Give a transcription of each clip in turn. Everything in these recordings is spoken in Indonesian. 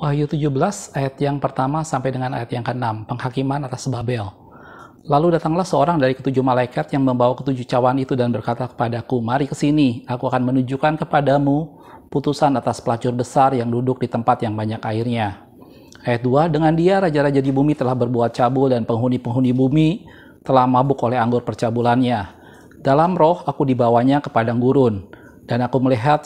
Wahyu 17 ayat yang pertama sampai dengan ayat yang ke-6, penghakiman atas Babel. Lalu datanglah seorang dari ketujuh malaikat yang membawa ketujuh cawan itu dan berkata kepadaku, "Mari ke sini, aku akan menunjukkan kepadamu putusan atas pelacur besar yang duduk di tempat yang banyak airnya." Ayat 2, dengan dia raja-raja di bumi telah berbuat cabul dan penghuni-penghuni bumi telah mabuk oleh anggur percabulannya. Dalam roh aku dibawanya ke padang gurun, dan aku melihat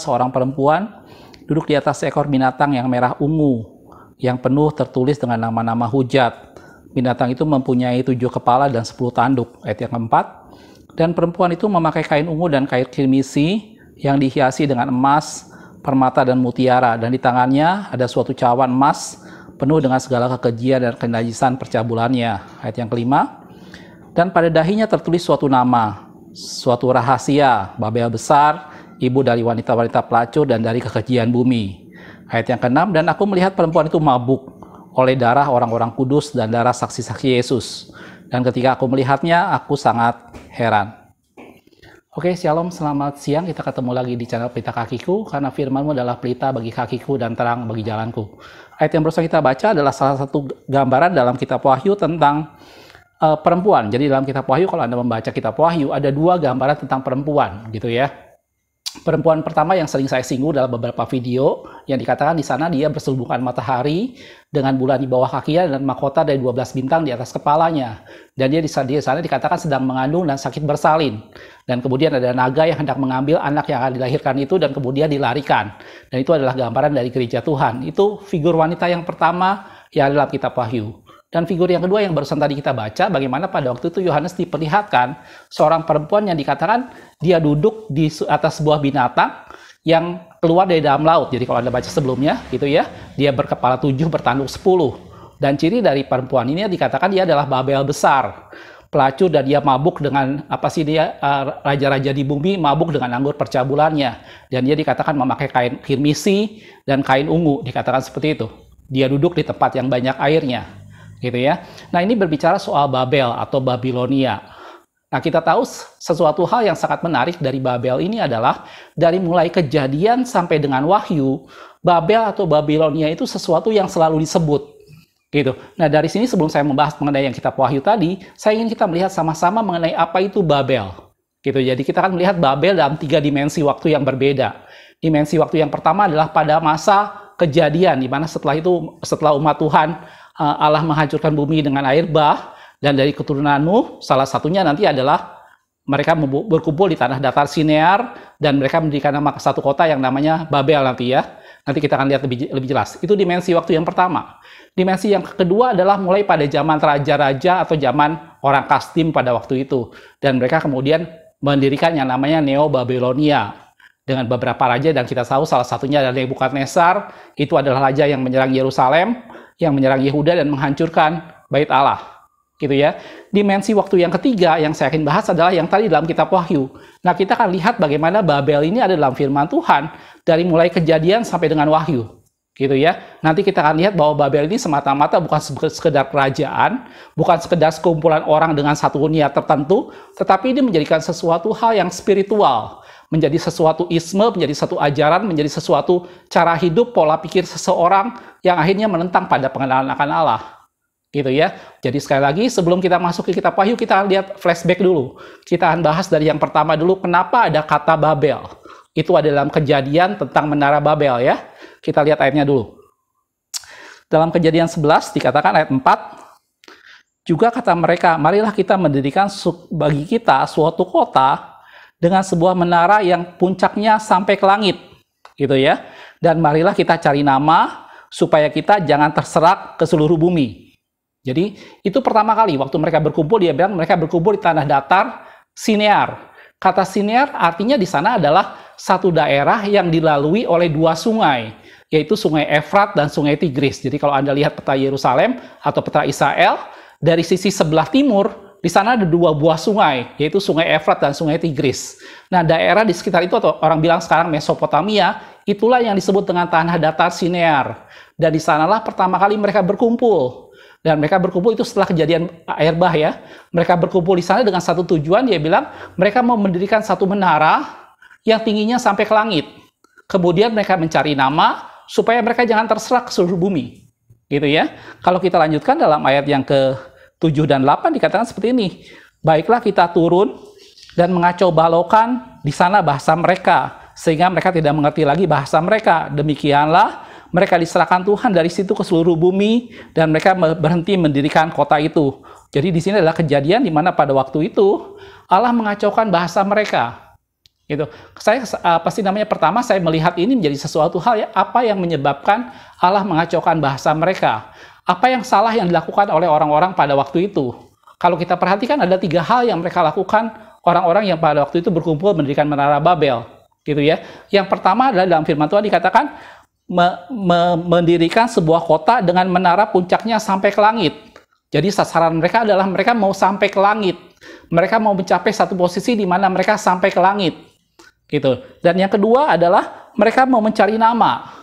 seorang perempuan duduk di atas seekor binatang yang merah ungu, yang penuh tertulis dengan nama-nama hujat. Binatang itu mempunyai 7 kepala dan 10 tanduk. Ayat yang keempat, dan perempuan itu memakai kain ungu dan kain kirmisi yang dihiasi dengan emas, permata dan mutiara, dan di tangannya ada suatu cawan emas penuh dengan segala kekejian dan kenajisan percabulannya. Ayat yang kelima, dan pada dahinya tertulis suatu nama, suatu rahasia, Babel besar, ibu dari wanita-wanita pelacur dan dari kekejian bumi. Ayat yang ke-6, dan aku melihat perempuan itu mabuk oleh darah orang-orang kudus dan darah saksi-saksi Yesus. Dan ketika aku melihatnya, aku sangat heran. Oke, shalom, selamat siang. Kita ketemu lagi di channel Pelita Kakiku, karena firman-Mu adalah pelita bagi kakiku dan terang bagi jalanku. Ayat yang berusaha kita baca adalah salah satu gambaran dalam kitab Wahyu tentang perempuan. Jadi dalam kitab Wahyu, kalau Anda membaca kitab Wahyu, ada 2 gambaran tentang perempuan, gitu ya. Perempuan pertama yang sering saya singgung dalam beberapa video, yang dikatakan di sana dia berselubungan matahari dengan bulan di bawah kakinya dan mahkota dari 12 bintang di atas kepalanya. Dan dia di sana dikatakan sedang mengandung dan sakit bersalin. Dan kemudian ada naga yang hendak mengambil anak yang akan dilahirkan itu dan kemudian dilarikan. Dan itu adalah gambaran dari gereja Tuhan. Itu figur wanita yang pertama yang dalam kitab Wahyu. Dan figur yang kedua yang barusan tadi kita baca, bagaimana pada waktu itu Yohanes diperlihatkan seorang perempuan yang dikatakan dia duduk di atas sebuah binatang yang keluar dari dalam laut. Jadi kalau Anda baca sebelumnya, gitu ya, dia berkepala 7, bertanduk 10. Dan ciri dari perempuan ini dikatakan dia adalah Babel besar, pelacur, dan dia mabuk dengan, raja-raja di bumi mabuk dengan anggur percabulannya. Dan dia dikatakan memakai kain kirmisi dan kain ungu, dikatakan seperti itu. Dia duduk di tempat yang banyak airnya. Gitu ya. Nah, ini berbicara soal Babel atau Babilonia. Nah, kita tahu sesuatu hal yang sangat menarik dari Babel ini adalah dari mulai Kejadian sampai dengan Wahyu, Babel atau Babilonia itu sesuatu yang selalu disebut. Gitu. Nah, dari sini sebelum saya membahas mengenai yang kitab Wahyu tadi, saya ingin kita melihat sama-sama mengenai apa itu Babel. Gitu. Jadi kita akan melihat Babel dalam 3 dimensi waktu yang berbeda. Dimensi waktu yang pertama adalah pada masa Kejadian, di mana setelah umat Tuhan Allah menghancurkan bumi dengan air bah, dan dari keturunan Nuh, salah satunya nanti adalah mereka berkumpul di tanah datar Sinear, dan mereka mendirikan nama satu kota yang namanya Babel nanti ya. Nanti kita akan lihat lebih jelas. Itu dimensi waktu yang pertama. Dimensi yang kedua adalah mulai pada zaman raja-raja atau zaman orang Kastim pada waktu itu. Dan mereka kemudian mendirikan yang namanya Neo-Babilonia dengan beberapa raja, dan kita tahu salah satunya adalah Nebukadnezar. Itu adalah raja yang menyerang Yerusalem, yang menyerang Yehuda dan menghancurkan Bait Allah, gitu ya. Dimensi waktu yang ketiga yang saya akan bahas adalah yang tadi dalam kitab Wahyu. Nah, kita akan lihat bagaimana Babel ini ada dalam firman Tuhan dari mulai Kejadian sampai dengan Wahyu, gitu ya. Nanti kita akan lihat bahwa Babel ini semata-mata bukan sekedar kerajaan, bukan sekedar sekumpulan orang dengan satu niat tertentu, tetapi ini menjadikan sesuatu hal yang spiritual, menjadi sesuatu isme, menjadi satu ajaran, menjadi sesuatu cara hidup, pola pikir seseorang yang akhirnya menentang pada pengenalan akan Allah. Gitu ya. Jadi sekali lagi, sebelum kita masuk ke kitab Wahyu, kita akan lihat flashback dulu. Kita akan bahas dari yang pertama dulu, kenapa ada kata Babel. Itu ada dalam Kejadian tentang Menara Babel ya. Kita lihat ayatnya dulu. Dalam Kejadian 11 dikatakan ayat 4, juga kata mereka, marilah kita mendirikan bagi kita suatu kota dengan sebuah menara yang puncaknya sampai ke langit, gitu ya. Dan marilah kita cari nama supaya kita jangan terserak ke seluruh bumi. Jadi itu pertama kali waktu mereka berkumpul, dia bilang mereka berkumpul di tanah datar Sinear. Kata Sinear artinya di sana adalah satu daerah yang dilalui oleh 2 sungai, yaitu Sungai Efrat dan Sungai Tigris. Jadi kalau Anda lihat peta Yerusalem atau peta Israel, dari sisi sebelah timur di sana ada 2 buah sungai, yaitu Sungai Efrat dan Sungai Tigris. Nah, daerah di sekitar itu, atau orang bilang sekarang Mesopotamia, itulah yang disebut dengan tanah datar Sinear. Dan di sanalah pertama kali mereka berkumpul. Dan mereka berkumpul itu setelah kejadian air bah ya. Mereka berkumpul di sana dengan satu tujuan, dia bilang mereka mau mendirikan satu menara yang tingginya sampai ke langit. Kemudian mereka mencari nama supaya mereka jangan terserak ke seluruh bumi. Gitu ya. Kalau kita lanjutkan dalam ayat yang ke-7 dan 8 dikatakan seperti ini. Baiklah kita turun dan mengacau balaukan di sana bahasa mereka, sehingga mereka tidak mengerti lagi bahasa mereka. Demikianlah mereka diserahkan Tuhan dari situ ke seluruh bumi, dan mereka berhenti mendirikan kota itu. Jadi di sini adalah kejadian di mana pada waktu itu Allah mengacaukan bahasa mereka. Gitu. Saya pertama saya melihat ini menjadi sesuatu hal apa yang menyebabkan Allah mengacaukan bahasa mereka. Apa yang salah yang dilakukan oleh orang-orang pada waktu itu? Kalau kita perhatikan ada 3 hal yang mereka lakukan orang-orang yang pada waktu itu berkumpul mendirikan menara Babel, gitu ya. Yang pertama adalah dalam firman Tuhan dikatakan mendirikan sebuah kota dengan menara puncaknya sampai ke langit. Jadi sasaran mereka adalah mereka mau sampai ke langit. Mereka mau mencapai satu posisi di mana mereka sampai ke langit. Gitu. Dan yang kedua adalah mereka mau mencari nama.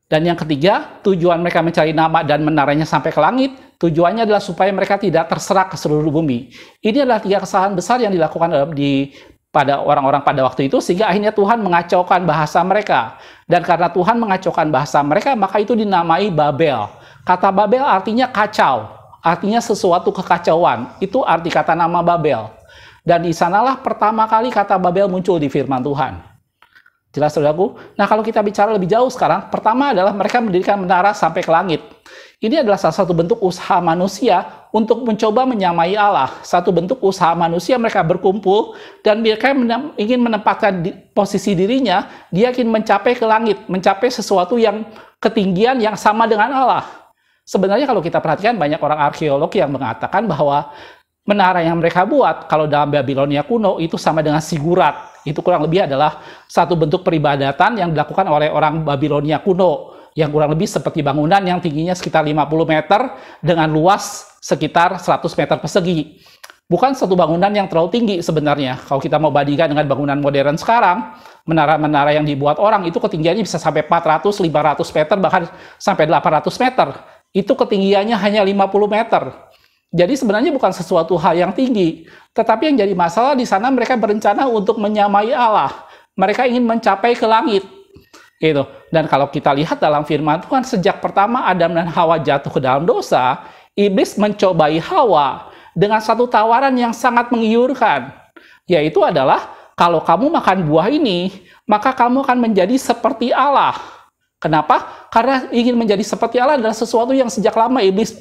Dan yang ketiga, tujuan mereka mencari nama dan menaranya sampai ke langit, tujuannya adalah supaya mereka tidak terserak ke seluruh bumi. Ini adalah 3 kesalahan besar yang dilakukan pada orang-orang pada waktu itu, sehingga akhirnya Tuhan mengacaukan bahasa mereka. Dan karena Tuhan mengacaukan bahasa mereka, maka itu dinamai Babel. Kata Babel artinya kacau, artinya sesuatu kekacauan. Itu arti kata nama Babel. Dan di sanalah pertama kali kata Babel muncul di firman Tuhan. Jelas, saudaraku? Nah, kalau kita bicara lebih jauh sekarang, pertama adalah mereka mendirikan menara sampai ke langit. Ini adalah salah satu bentuk usaha manusia untuk mencoba menyamai Allah. Satu bentuk usaha manusia, mereka berkumpul dan mereka ingin menempatkan posisi dirinya, dia ingin mencapai ke langit, mencapai sesuatu yang ketinggian yang sama dengan Allah. Sebenarnya kalau kita perhatikan, banyak orang arkeolog yang mengatakan bahwa menara yang mereka buat, kalau dalam Babilonia kuno, itu sama dengan zigurat. Itu kurang lebih adalah satu bentuk peribadatan yang dilakukan oleh orang Babilonia kuno, yang kurang lebih seperti bangunan yang tingginya sekitar 50 meter dengan luas sekitar 100 meter persegi. Bukan satu bangunan yang terlalu tinggi sebenarnya. Kalau kita mau bandingkan dengan bangunan modern sekarang, menara-menara yang dibuat orang itu ketinggiannya bisa sampai 400, 500 meter, bahkan sampai 800 meter. Itu ketinggiannya hanya 50 meter. Jadi sebenarnya bukan sesuatu hal yang tinggi, tetapi yang jadi masalah di sana mereka berencana untuk menyamai Allah. Mereka ingin mencapai ke langit. Gitu. Dan kalau kita lihat dalam firman Tuhan, sejak pertama Adam dan Hawa jatuh ke dalam dosa, iblis mencobai Hawa dengan satu tawaran yang sangat menggiurkan, yaitu adalah kalau kamu makan buah ini, maka kamu akan menjadi seperti Allah. Kenapa? Karena ingin menjadi seperti Allah adalah sesuatu yang sejak lama iblis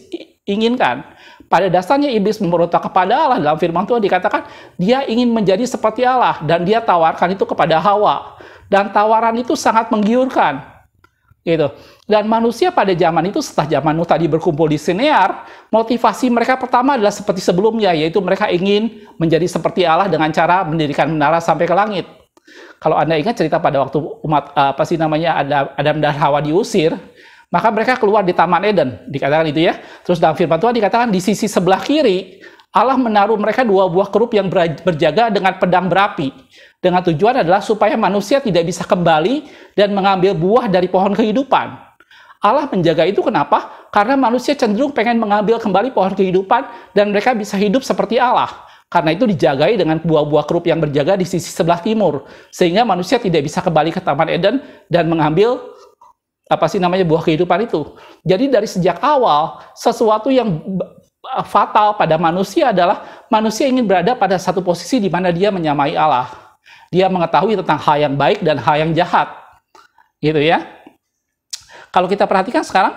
inginkan. Pada dasarnya iblis memberontak kepada Allah. Dalam firman Tuhan dikatakan dia ingin menjadi seperti Allah, dan dia tawarkan itu kepada Hawa, dan tawaran itu sangat menggiurkan gitu. Dan manusia pada zaman itu, setelah zaman Nuh tadi berkumpul di Sinear, motivasi mereka pertama adalah seperti sebelumnya, yaitu mereka ingin menjadi seperti Allah dengan cara mendirikan menara sampai ke langit. Kalau Anda ingat cerita pada waktu Adam dan Hawa diusir, maka mereka keluar di Taman Eden, dikatakan itu ya. Terus dalam firman Tuhan dikatakan di sisi sebelah kiri, Allah menaruh mereka 2 buah kerup yang berjaga dengan pedang berapi. Dengan tujuan adalah supaya manusia tidak bisa kembali dan mengambil buah dari pohon kehidupan. Allah menjaga itu kenapa? Karena manusia cenderung pengen mengambil kembali pohon kehidupan dan mereka bisa hidup seperti Allah. Karena itu dijagai dengan buah-buah kerup yang berjaga di sisi sebelah timur. Sehingga manusia tidak bisa kembali ke Taman Eden dan mengambil buah kehidupan itu. Jadi dari sejak awal, sesuatu yang fatal pada manusia adalah manusia ingin berada pada satu posisi di mana dia menyamai Allah. Dia mengetahui tentang hal yang baik dan hal yang jahat. Gitu ya. Kalau kita perhatikan sekarang,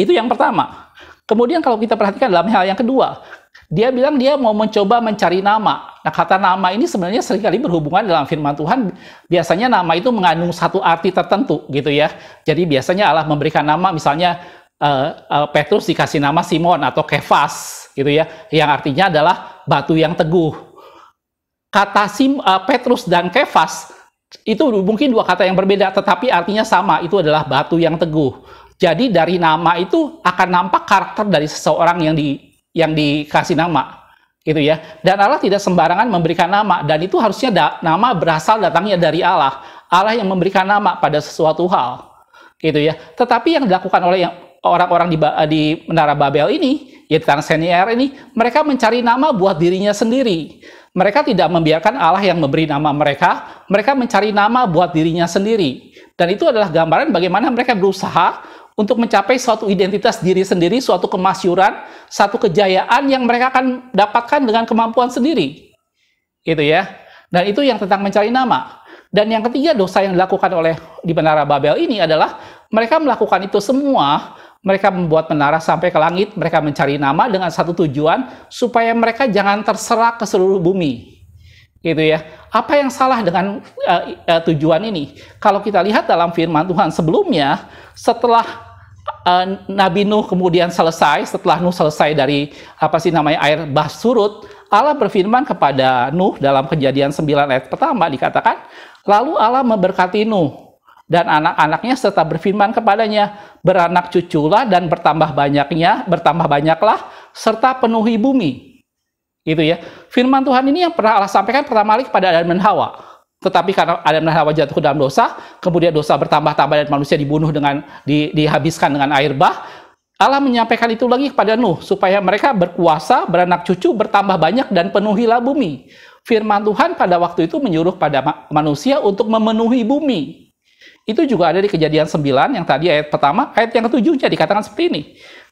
itu yang pertama. Kemudian kalau kita perhatikan dalam hal yang kedua, dia bilang dia mau mencoba mencari nama. Nah, kata nama ini sebenarnya seringkali berhubungan dalam firman Tuhan. Biasanya nama itu mengandung satu arti tertentu, gitu ya. Jadi biasanya Allah memberikan nama, misalnya Petrus dikasih nama Simon atau Kefas, gitu ya, yang artinya adalah batu yang teguh. Kata Petrus dan Kefas itu mungkin 2 kata yang berbeda, tetapi artinya sama. Itu adalah batu yang teguh. Jadi dari nama itu akan nampak karakter dari seseorang yang dikasih nama, gitu ya. Dan Allah tidak sembarangan memberikan nama, dan itu harusnya nama berasal datangnya dari Allah. Allah yang memberikan nama pada sesuatu hal, gitu ya. Tetapi yang dilakukan oleh orang-orang di Menara Babel ini, yaitu tanah Sinear ini, mereka mencari nama buat dirinya sendiri. Mereka tidak membiarkan Allah yang memberi nama mereka mencari nama buat dirinya sendiri. Dan itu adalah gambaran bagaimana mereka berusaha untuk mencapai suatu identitas diri sendiri, suatu kemasyuran, satu kejayaan yang mereka akan dapatkan dengan kemampuan sendiri. Gitu ya. Dan itu yang tentang mencari nama. Dan yang ketiga, dosa yang dilakukan oleh di Menara Babel ini adalah mereka melakukan itu semua. Mereka membuat menara sampai ke langit, mereka mencari nama dengan satu tujuan, supaya mereka jangan terserak ke seluruh bumi. Gitu ya. Apa yang salah dengan tujuan ini? Kalau kita lihat dalam firman Tuhan sebelumnya, setelah Nabi Nuh kemudian selesai, setelah Nuh selesai dari air bah surut, Allah berfirman kepada Nuh dalam Kejadian 9 ayat pertama dikatakan, lalu Allah memberkati Nuh dan anak-anaknya serta berfirman kepadanya, beranak cuculah dan bertambah banyaklah serta penuhi bumi. Gitu ya. Firman Tuhan ini yang pernah Allah sampaikan pertama kali kepada Adam dan Hawa. Tetapi karena Adam dan Hawa jatuh ke dalam dosa, kemudian dosa bertambah-tambah dan manusia dibunuh dengan dihabiskan dengan air bah, Allah menyampaikan itu lagi kepada Nuh supaya mereka berkuasa, beranak cucu, bertambah banyak dan penuhilah bumi. Firman Tuhan pada waktu itu menyuruh pada manusia untuk memenuhi bumi. Itu juga ada di Kejadian 9 yang tadi ayat pertama, ayat yang ke-7 dikatakan seperti ini.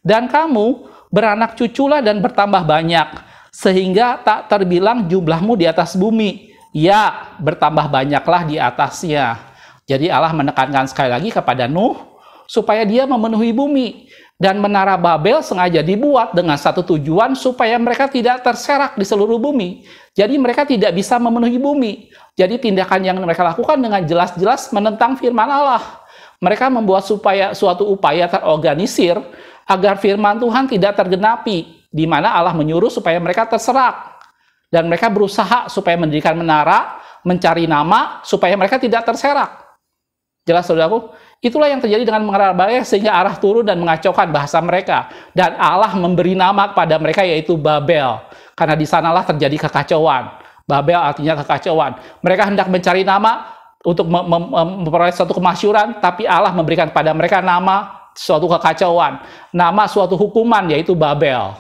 Dan kamu beranak cuculah dan bertambah banyak, sehingga tak terbilang jumlahmu di atas bumi. Ya, bertambah banyaklah di atasnya. Jadi Allah menekankan sekali lagi kepada Nuh, supaya dia memenuhi bumi. Dan Menara Babel sengaja dibuat dengan satu tujuan, supaya mereka tidak terserak di seluruh bumi. Jadi mereka tidak bisa memenuhi bumi. Jadi tindakan yang mereka lakukan dengan jelas-jelas menentang firman Allah. Mereka membuat suatu upaya terorganisir agar firman Tuhan tidak tergenapi, di mana Allah menyuruh supaya mereka terserak. Dan mereka berusaha supaya mendirikan menara, mencari nama, supaya mereka tidak terserak. Jelas saudaraku? Itulah yang terjadi dengan Menara Babel sehingga Allah turun dan mengacaukan bahasa mereka. Dan Allah memberi nama kepada mereka yaitu Babel. Karena di sanalah terjadi kekacauan. Babel artinya kekacauan. Mereka hendak mencari nama untuk memperoleh suatu kemasyuran, tapi Allah memberikan pada mereka nama suatu kekacauan. Nama suatu hukuman yaitu Babel.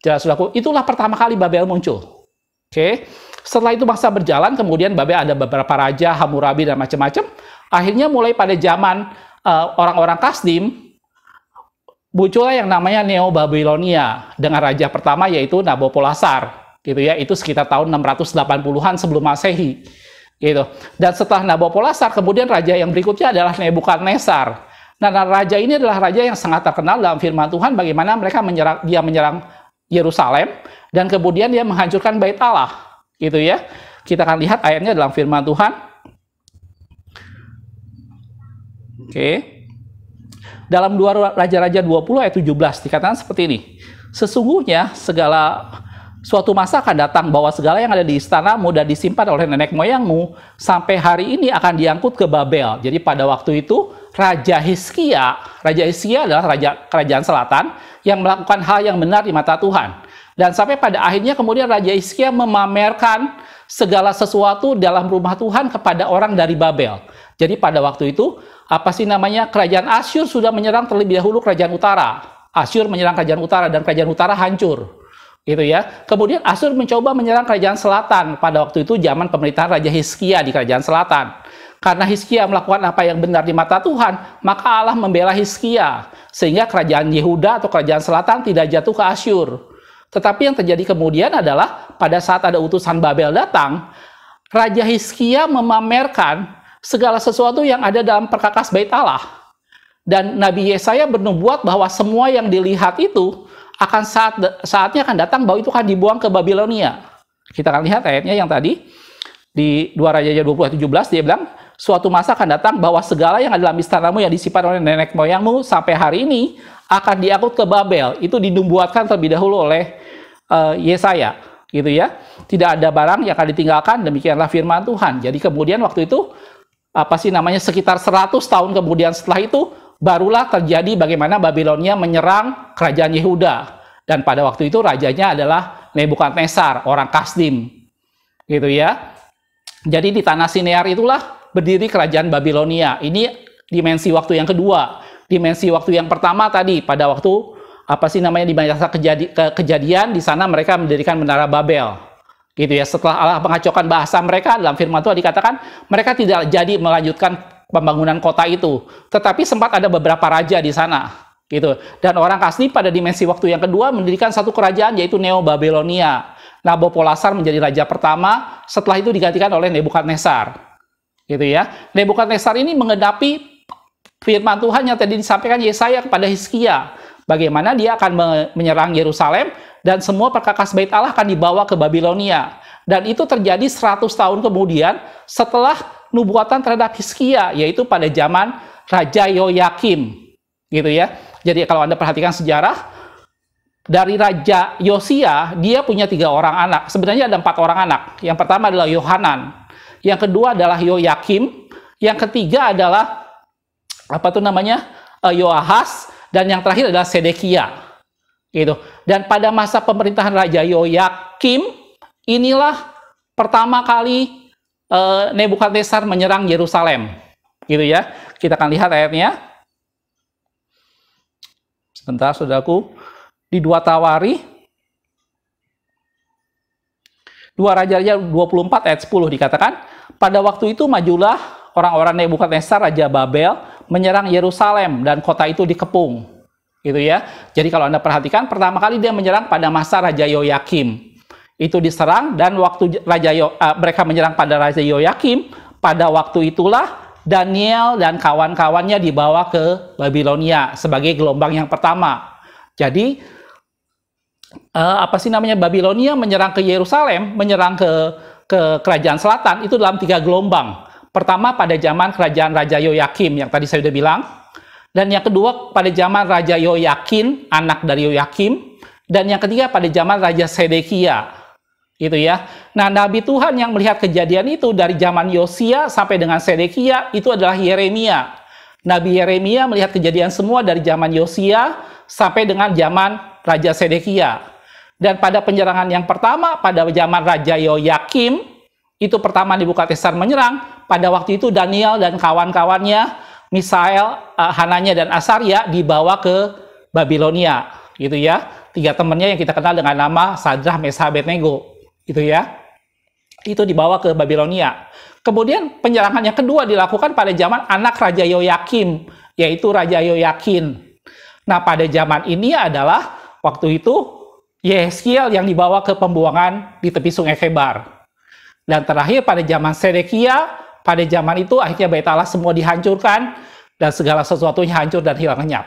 Jelas saudaraku? Itulah pertama kali Babel muncul. Oke? Setelah itu masa berjalan, kemudian Babel ada beberapa raja, Hammurabi dan macam-macam. Akhirnya mulai pada zaman orang-orang Kasdim, muncullah yang namanya Neo-Babilonia dengan raja pertama yaitu Nabopolassar. Gitu ya, itu sekitar tahun 680-an sebelum Masehi. Gitu. Dan setelah Nabopolassar, kemudian raja yang berikutnya adalah Nebukadnezar. Nah, raja ini adalah raja yang sangat terkenal dalam firman Tuhan bagaimana dia menyerang Yerusalem dan kemudian dia menghancurkan Bait Allah. Gitu ya. Kita akan lihat ayatnya dalam firman Tuhan. Oke. Dalam 2 Raja-Raja 20 ayat 17 dikatakan seperti ini. Sesungguhnya suatu masa akan datang bahwa segala yang ada di istanamu dan disimpan oleh nenek moyangmu sampai hari ini akan diangkut ke Babel. Jadi pada waktu itu Raja Hizkia adalah raja kerajaan selatan yang melakukan hal yang benar di mata Tuhan. Dan sampai pada akhirnya kemudian Raja Hizkia memamerkan segala sesuatu dalam rumah Tuhan kepada orang dari Babel. Jadi pada waktu itu kerajaan Asyur sudah menyerang terlebih dahulu kerajaan utara. Asyur menyerang kerajaan utara dan kerajaan utara hancur. Gitu ya. Kemudian Asyur mencoba menyerang kerajaan selatan pada waktu itu zaman pemerintahan Raja Hizkia di kerajaan selatan. Karena Hizkia melakukan apa yang benar di mata Tuhan, maka Allah membela Hizkia sehingga kerajaan Yehuda atau kerajaan selatan tidak jatuh ke Asyur. Tetapi yang terjadi kemudian adalah pada saat ada utusan Babel datang, Raja Hizkia memamerkan segala sesuatu yang ada dalam perkakas Bait Allah. Dan Nabi Yesaya bernubuat bahwa semua yang dilihat itu saatnya akan datang bahwa itu akan dibuang ke Babilonia. Kita akan lihat ayatnya yang tadi di 2 Raja 20 17 dia bilang, suatu masa akan datang bahwa segala yang ada dalam istanamu yang disimpan oleh nenek moyangmu sampai hari ini akan diangkut ke Babel. Itu dinubuatkan terlebih dahulu oleh Yesaya, gitu ya. Tidak ada barang yang akan ditinggalkan, demikianlah firman Tuhan. Jadi kemudian waktu itu sekitar 100 tahun kemudian setelah itu barulah terjadi bagaimana Babilonia menyerang kerajaan Yehuda. Dan pada waktu itu rajanya adalah Nebukadnezar, orang Kasdim. Gitu ya. Jadi di tanah Sinear itulah berdiri kerajaan Babilonia. Ini dimensi waktu yang kedua. Dimensi waktu yang pertama tadi pada waktu di masa kejadian di sana mereka mendirikan Menara Babel. Gitu ya, setelah Allah mengacaukan bahasa mereka, dalam firman Tuhan dikatakan mereka tidak jadi melanjutkan pembangunan kota itu, tetapi sempat ada beberapa raja di sana, gitu. Dan orang Kasdi pada dimensi waktu yang kedua mendirikan satu kerajaan, yaitu Neo Babilonia. Nabopolassar menjadi raja pertama, setelah itu digantikan oleh Nebukadnezar, gitu ya. Nebukadnezar ini mengenapi firman Tuhan yang tadi disampaikan Yesaya kepada Hizkia, bagaimana dia akan menyerang Yerusalem dan semua perkakas bait Allah akan dibawa ke Babilonia. Dan itu terjadi 100 tahun kemudian setelah nubuatan terhadap Hizkia, yaitu pada zaman Raja Yoyakim, gitu ya. Jadi kalau Anda perhatikan sejarah, dari Raja Yosia, dia punya 3 orang anak. Sebenarnya ada 4 orang anak. Yang pertama adalah Yohanan, yang kedua adalah Yoyakim, yang ketiga adalah Yoahas, dan yang terakhir adalah Sedekia. Gitu. Dan pada masa pemerintahan Raja Yoyakim, inilah pertama kali Nebukadnezar menyerang Yerusalem. Gitu ya. Kita akan lihat ayatnya. Sebentar, saudaraku. Di 2 Tawari 2 Raja-Raja 24 ayat 10 dikatakan, pada waktu itu majulah orang-orang Nebukadnezar Raja Babel menyerang Yerusalem dan kota itu dikepung. Gitu ya. Jadi kalau Anda perhatikan, pertama kali dia menyerang pada masa Raja Yoyakim. Itu diserang, dan waktu mereka menyerang pada Raja Yoyakim, pada waktu itulah Daniel dan kawan-kawannya dibawa ke Babilonia sebagai gelombang yang pertama. Jadi Babilonia menyerang ke Yerusalem, menyerang ke kerajaan selatan itu dalam 3 gelombang. Pertama pada zaman kerajaan Raja Yoyakim yang tadi saya sudah bilang, dan yang kedua pada zaman Raja Yoyakin, anak dari Yoyakim, dan yang ketiga pada zaman Raja Sedekia. Gitu ya. Nah, nabi Tuhan yang melihat kejadian itu dari zaman Yosia sampai dengan Sedekia itu adalah Yeremia. Nabi Yeremia melihat kejadian semua dari zaman Yosia sampai dengan zaman Raja Sedekia. Dan pada penyerangan yang pertama pada zaman Raja Yoyakim, itu pertama Nebukadnezar menyerang. Pada waktu itu Daniel dan kawan-kawannya, Misael, Hananya dan Asaria dibawa ke Babilonia, gitu ya. 3 temannya yang kita kenal dengan nama Sadrah, Mesah, Abednego, gitu ya. Itu dibawa ke Babilonia. Kemudian penyerangan yang kedua dilakukan pada zaman anak Raja Yoyakim, yaitu Raja Yoyakin. Nah, pada zaman ini adalah waktu itu Yehezkiel yang dibawa ke pembuangan di tepi sungai Kebar. Dan terakhir pada zaman Sedekia, pada zaman itu akhirnya bait Allah semua dihancurkan dan segala sesuatunya hancur dan hilang lenyap.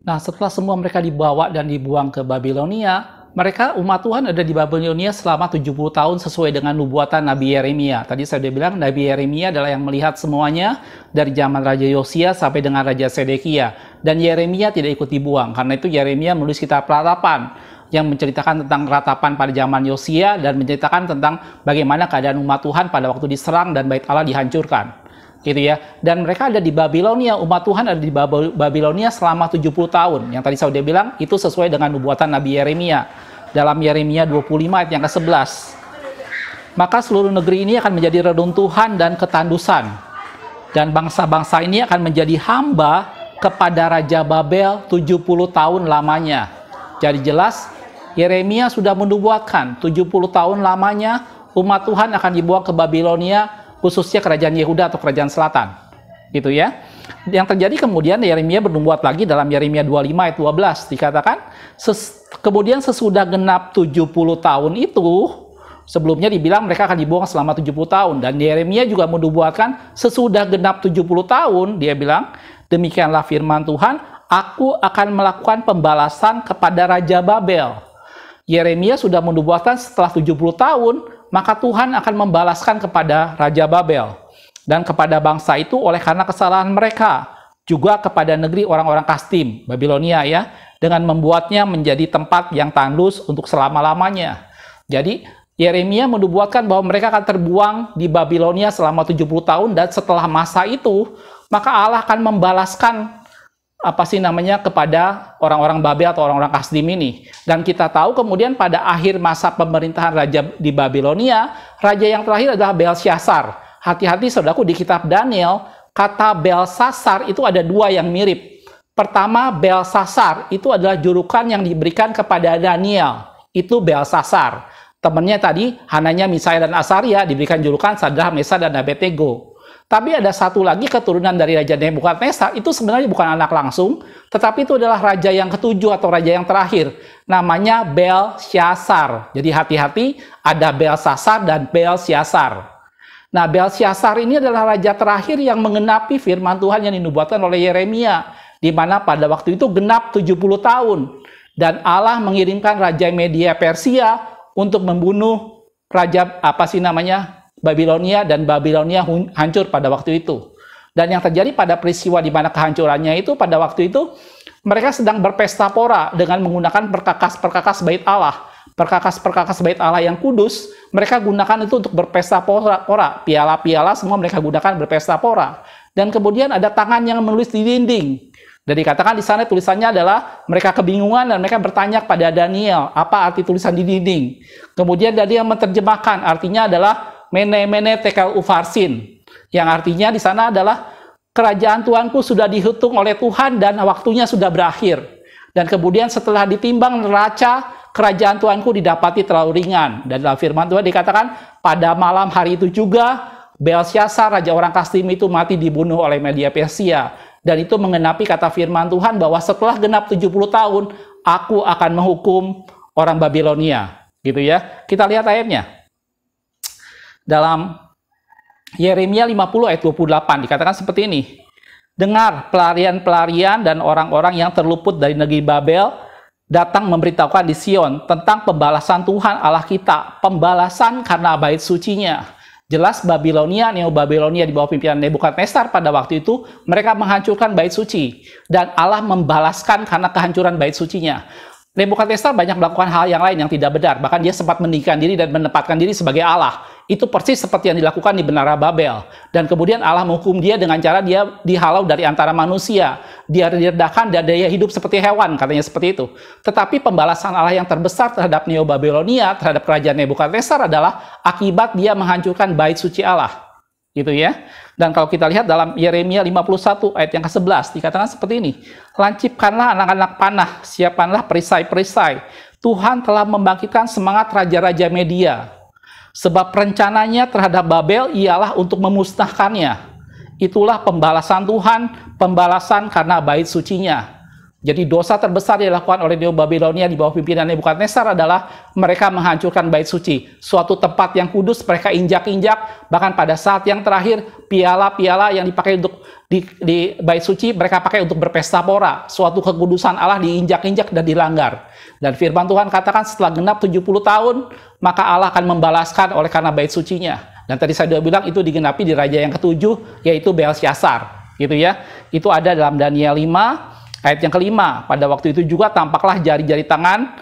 Nah, setelah semua mereka dibawa dan dibuang ke Babilonia, mereka umat Tuhan ada di Babilonia selama 70 tahun sesuai dengan nubuatan Nabi Yeremia. Tadi saya sudah bilang Nabi Yeremia adalah yang melihat semuanya dari zaman Raja Yosia sampai dengan Raja Sedekia. Dan Yeremia tidak ikut dibuang. Karena itu Yeremia menulis kitab Ratapan yang menceritakan tentang ratapan pada zaman Yosia dan menceritakan tentang bagaimana keadaan umat Tuhan pada waktu diserang dan bait Allah dihancurkan. Gitu ya. Dan mereka ada di Babilonia, umat Tuhan ada di Babilonia selama 70 tahun. Yang tadi saya sudah bilang itu sesuai dengan nubuatan Nabi Yeremia dalam Yeremia 25 ayat yang ke-11. Maka seluruh negeri ini akan menjadi reruntuhan dan ketandusan, dan bangsa-bangsa ini akan menjadi hamba kepada Raja Babel 70 tahun lamanya. Jadi jelas Yeremia sudah menubuatkan 70 tahun lamanya umat Tuhan akan dibawa ke Babilonia, khususnya kerajaan Yehuda atau kerajaan selatan. Gitu ya. Yang terjadi kemudian Yeremia bernubuat lagi dalam Yeremia 25 ayat 12 dikatakan kemudian sesudah genap 70 tahun itu, sebelumnya dibilang mereka akan dibuang selama 70 tahun, dan Yeremia juga menubuatkan sesudah genap 70 tahun dia bilang, demikianlah firman Tuhan, aku akan melakukan pembalasan kepada Raja Babel. Yeremia sudah menubuatkan setelah 70 tahun maka Tuhan akan membalaskan kepada Raja Babel dan kepada bangsa itu oleh karena kesalahan mereka, juga kepada negeri orang-orang Kasdim, Babilonia ya, dengan membuatnya menjadi tempat yang tandus untuk selama-lamanya. Jadi Yeremia menubuatkan bahwa mereka akan terbuang di Babilonia selama 70 tahun, dan setelah masa itu maka Allah akan membalaskan kepada orang-orang Babel atau orang-orang Kasdim ini. Dan kita tahu kemudian pada akhir masa pemerintahan raja di Babilonia, raja yang terakhir adalah Belsyazar. Hati-hati saudaraku, di kitab Daniel kata Belsasar itu ada 2 yang mirip. Pertama, Belsasar itu adalah julukan yang diberikan kepada Daniel, itu Belsasar. Temannya tadi, Hananya, Misael, dan Asaria diberikan julukan Sadrak, Mesak, dan Abednego. Tapi ada satu lagi keturunan dari Raja Nebukadnezar, itu sebenarnya bukan anak langsung, tetapi itu adalah raja yang ketujuh atau raja yang terakhir. Namanya Belsyazar. Jadi hati-hati, ada Belsasar dan Belsyazar. Nah, Belsyazar ini adalah raja terakhir yang mengenapi firman Tuhan yang dinubuatkan oleh Yeremia, di mana pada waktu itu genap 70 tahun. Dan Allah mengirimkan Raja Media Persia untuk membunuh Raja Babilonia, dan Babilonia hancur pada waktu itu. Dan yang terjadi pada peristiwa di mana kehancurannya itu, pada waktu itu mereka sedang berpesta pora dengan menggunakan perkakas-perkakas bait Allah. Perkakas-perkakas bait Allah yang kudus, mereka gunakan itu untuk berpesta pora. Piala-piala semua mereka gunakan berpesta pora. Dan kemudian ada tangan yang menulis di dinding. Dan dikatakan di sana tulisannya adalah mereka kebingungan dan mereka bertanya kepada Daniel, apa arti tulisan di dinding? Kemudian Daniel menerjemahkan, artinya adalah Mene Mene Tekel Ufarsin, yang artinya di sana adalah kerajaan Tuanku sudah dihitung oleh Tuhan dan waktunya sudah berakhir. Dan kemudian setelah ditimbang neraca, kerajaan Tuanku didapati terlalu ringan. Dan dalam firman Tuhan dikatakan pada malam hari itu juga Belsyazar, raja orang Kasdim itu mati dibunuh oleh Media Persia. Dan itu mengenapi kata firman Tuhan bahwa setelah genap 70 tahun, aku akan menghukum orang Babilonia. Gitu ya. Kita lihat ayatnya. Dalam Yeremia 50 ayat 28 dikatakan seperti ini. Dengar, pelarian-pelarian dan orang-orang yang terluput dari negeri Babel datang memberitahukan di Sion tentang pembalasan Tuhan Allah kita. Pembalasan karena bait sucinya. Jelas Babilonia, Neo-Babilonia di bawah pimpinan Nebukadnezar pada waktu itu, mereka menghancurkan bait suci. Dan Allah membalaskan karena kehancuran bait sucinya. Nebukadnezar banyak melakukan hal yang lain yang tidak benar. Bahkan dia sempat meninggikan diri dan menempatkan diri sebagai Allah. Itu persis seperti yang dilakukan di Menara Babel. Dan kemudian Allah menghukum dia dengan cara dia dihalau dari antara manusia. Dia direndahkan dan dia hidup seperti hewan, katanya seperti itu. Tetapi pembalasan Allah yang terbesar terhadap Neo-Babilonia, terhadap kerajaan Nebukadnezar adalah akibat dia menghancurkan bait suci Allah. Gitu ya. Dan kalau kita lihat dalam Yeremia 51 ayat yang ke-11 dikatakan seperti ini. Lancipkanlah anak-anak panah, siapkanlah perisai-perisai. Tuhan telah membangkitkan semangat raja-raja Media. Sebab rencananya terhadap Babel ialah untuk memusnahkannya. Itulah pembalasan Tuhan, pembalasan karena bait sucinya. Jadi dosa terbesar yang dilakukan oleh Neo-Babilonia di bawah pimpinan Nebukadnezar adalah mereka menghancurkan bait suci. Suatu tempat yang kudus mereka injak-injak, bahkan pada saat yang terakhir piala-piala yang dipakai untuk di bait suci mereka pakai untuk berpesta pora. Suatu kekudusan Allah diinjak-injak dan dilanggar. Dan firman Tuhan katakan setelah genap 70 tahun, maka Allah akan membalaskan oleh karena bait sucinya. Dan tadi saya sudah bilang itu digenapi di raja yang ketujuh, yaitu Belsyazar. Gitu ya. Itu ada dalam Daniel 5. Ayat yang kelima, pada waktu itu juga tampaklah jari-jari tangan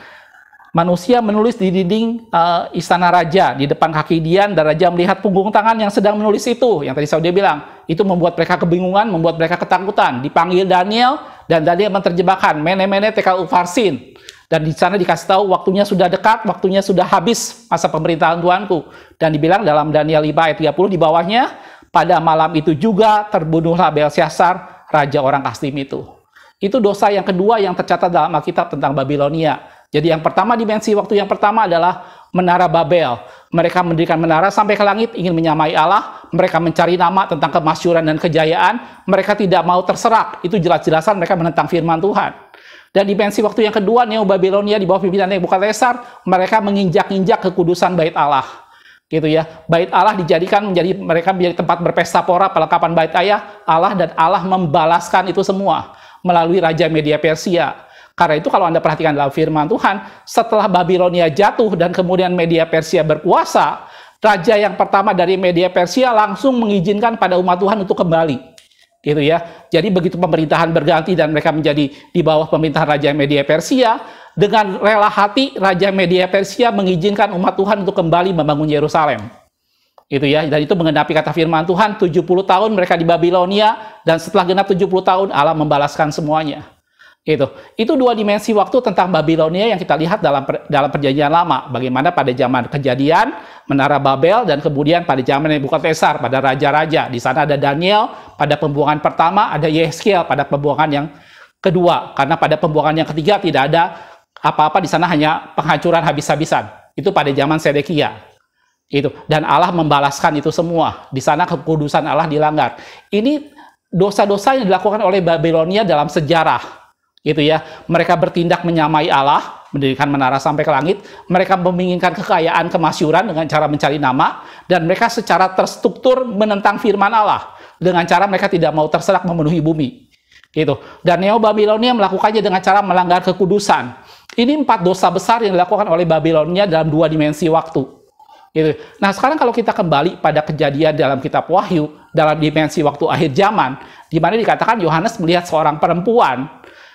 manusia menulis di dinding istana raja, di depan kaki Dian, dan raja melihat punggung tangan yang sedang menulis itu. Yang tadi saya bilang, itu membuat mereka kebingungan, membuat mereka ketakutan. Dipanggil Daniel, dan Daniel menerjemahkan, Mene Mene Tekel Ufarsin. Dan di sana dikasih tahu waktunya sudah dekat, waktunya sudah habis masa pemerintahan Tuanku. Dan dibilang dalam Daniel 5 ayat 30 di bawahnya, pada malam itu juga terbunuhlah Belsyazar, raja orang Kasdim itu. Itu dosa yang kedua yang tercatat dalam Alkitab tentang Babilonia. Jadi yang pertama, dimensi waktu yang pertama adalah Menara Babel. Mereka mendirikan menara sampai ke langit, ingin menyamai Allah. Mereka mencari nama tentang kemasyhuran dan kejayaan. Mereka tidak mau terserak. Itu jelas-jelasan mereka menentang firman Tuhan. Dan dimensi waktu yang kedua, Neo-Babilonia di bawah pimpinan Nebukadnezar, mereka menginjak-injak kekudusan bait Allah. Gitu ya. Bait Allah dijadikan mereka menjadi tempat berpesta pora, perlengkapan bait Allah, dan Allah membalaskan itu semua melalui Raja Media Persia. Karena itu kalau Anda perhatikan dalam firman Tuhan, setelah Babilonia jatuh dan kemudian Media Persia berkuasa, raja yang pertama dari Media Persia langsung mengizinkan pada umat Tuhan untuk kembali. Gitu ya. Jadi begitu pemerintahan berganti dan mereka menjadi di bawah pemerintahan Raja Media Persia, dengan rela hati Raja Media Persia mengizinkan umat Tuhan untuk kembali membangun Yerusalem. Itu ya, dan itu mengenapi kata firman Tuhan, 70 tahun mereka di Babilonia, dan setelah genap 70 tahun Allah membalaskan semuanya. Itu dua dimensi waktu tentang Babilonia yang kita lihat dalam perjanjian lama. Bagaimana pada zaman Kejadian, Menara Babel, dan kemudian pada zaman Nebukadnezar, pada raja-raja. Di sana ada Daniel pada pembuangan pertama, ada Yeskiel pada pembuangan yang kedua. Karena pada pembuangan yang ketiga tidak ada apa-apa, di sana hanya penghancuran habis-habisan. Itu pada zaman Sedekia. Itu, dan Allah membalaskan itu semua. Di sana kekudusan Allah dilanggar. Ini dosa-dosa yang dilakukan oleh Babilonia dalam sejarah. Gitu ya. Mereka bertindak menyamai Allah, mendirikan menara sampai ke langit. Mereka menginginkan kekayaan, kemasyhuran dengan cara mencari nama, dan mereka secara terstruktur menentang firman Allah dengan cara mereka tidak mau terserak memenuhi bumi. Gitu. Dan Neo Babilonia melakukannya dengan cara melanggar kekudusan. Ini 4 dosa besar yang dilakukan oleh Babilonia dalam 2 dimensi waktu. Gitu. Nah, sekarang kalau kita kembali pada kejadian dalam kitab Wahyu, dalam dimensi waktu akhir zaman, di mana dikatakan Yohanes melihat seorang perempuan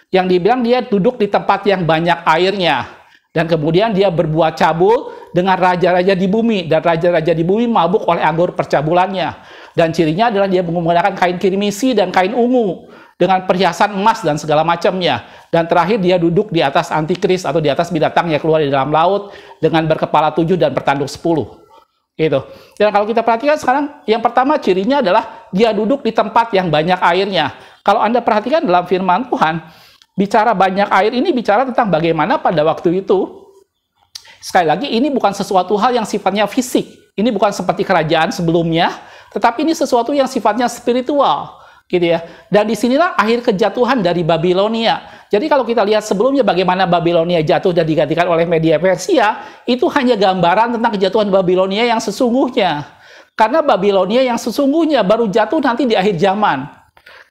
yang dibilang dia duduk di tempat yang banyak airnya, dan kemudian dia berbuat cabul dengan raja-raja di bumi, dan raja-raja di bumi mabuk oleh anggur percabulannya. Dan cirinya adalah dia menggunakan kain kirmisi dan kain ungu, dengan perhiasan emas dan segala macamnya. Dan terakhir dia duduk di atas antikris atau di atas binatang yang keluar di dalam laut dengan berkepala 7 dan bertanduk 10. Gitu. Dan kalau kita perhatikan sekarang, yang pertama cirinya adalah dia duduk di tempat yang banyak airnya. Kalau Anda perhatikan dalam firman Tuhan, bicara banyak air ini bicara tentang bagaimana pada waktu itu. Sekali lagi, ini bukan sesuatu hal yang sifatnya fisik. Ini bukan seperti kerajaan sebelumnya, tetapi ini sesuatu yang sifatnya spiritual. Gitu ya. Dan disinilah akhir kejatuhan dari Babilonia. Jadi kalau kita lihat sebelumnya bagaimana Babilonia jatuh dan digantikan oleh Media Persia, itu hanya gambaran tentang kejatuhan Babilonia yang sesungguhnya. Karena Babilonia yang sesungguhnya baru jatuh nanti di akhir zaman.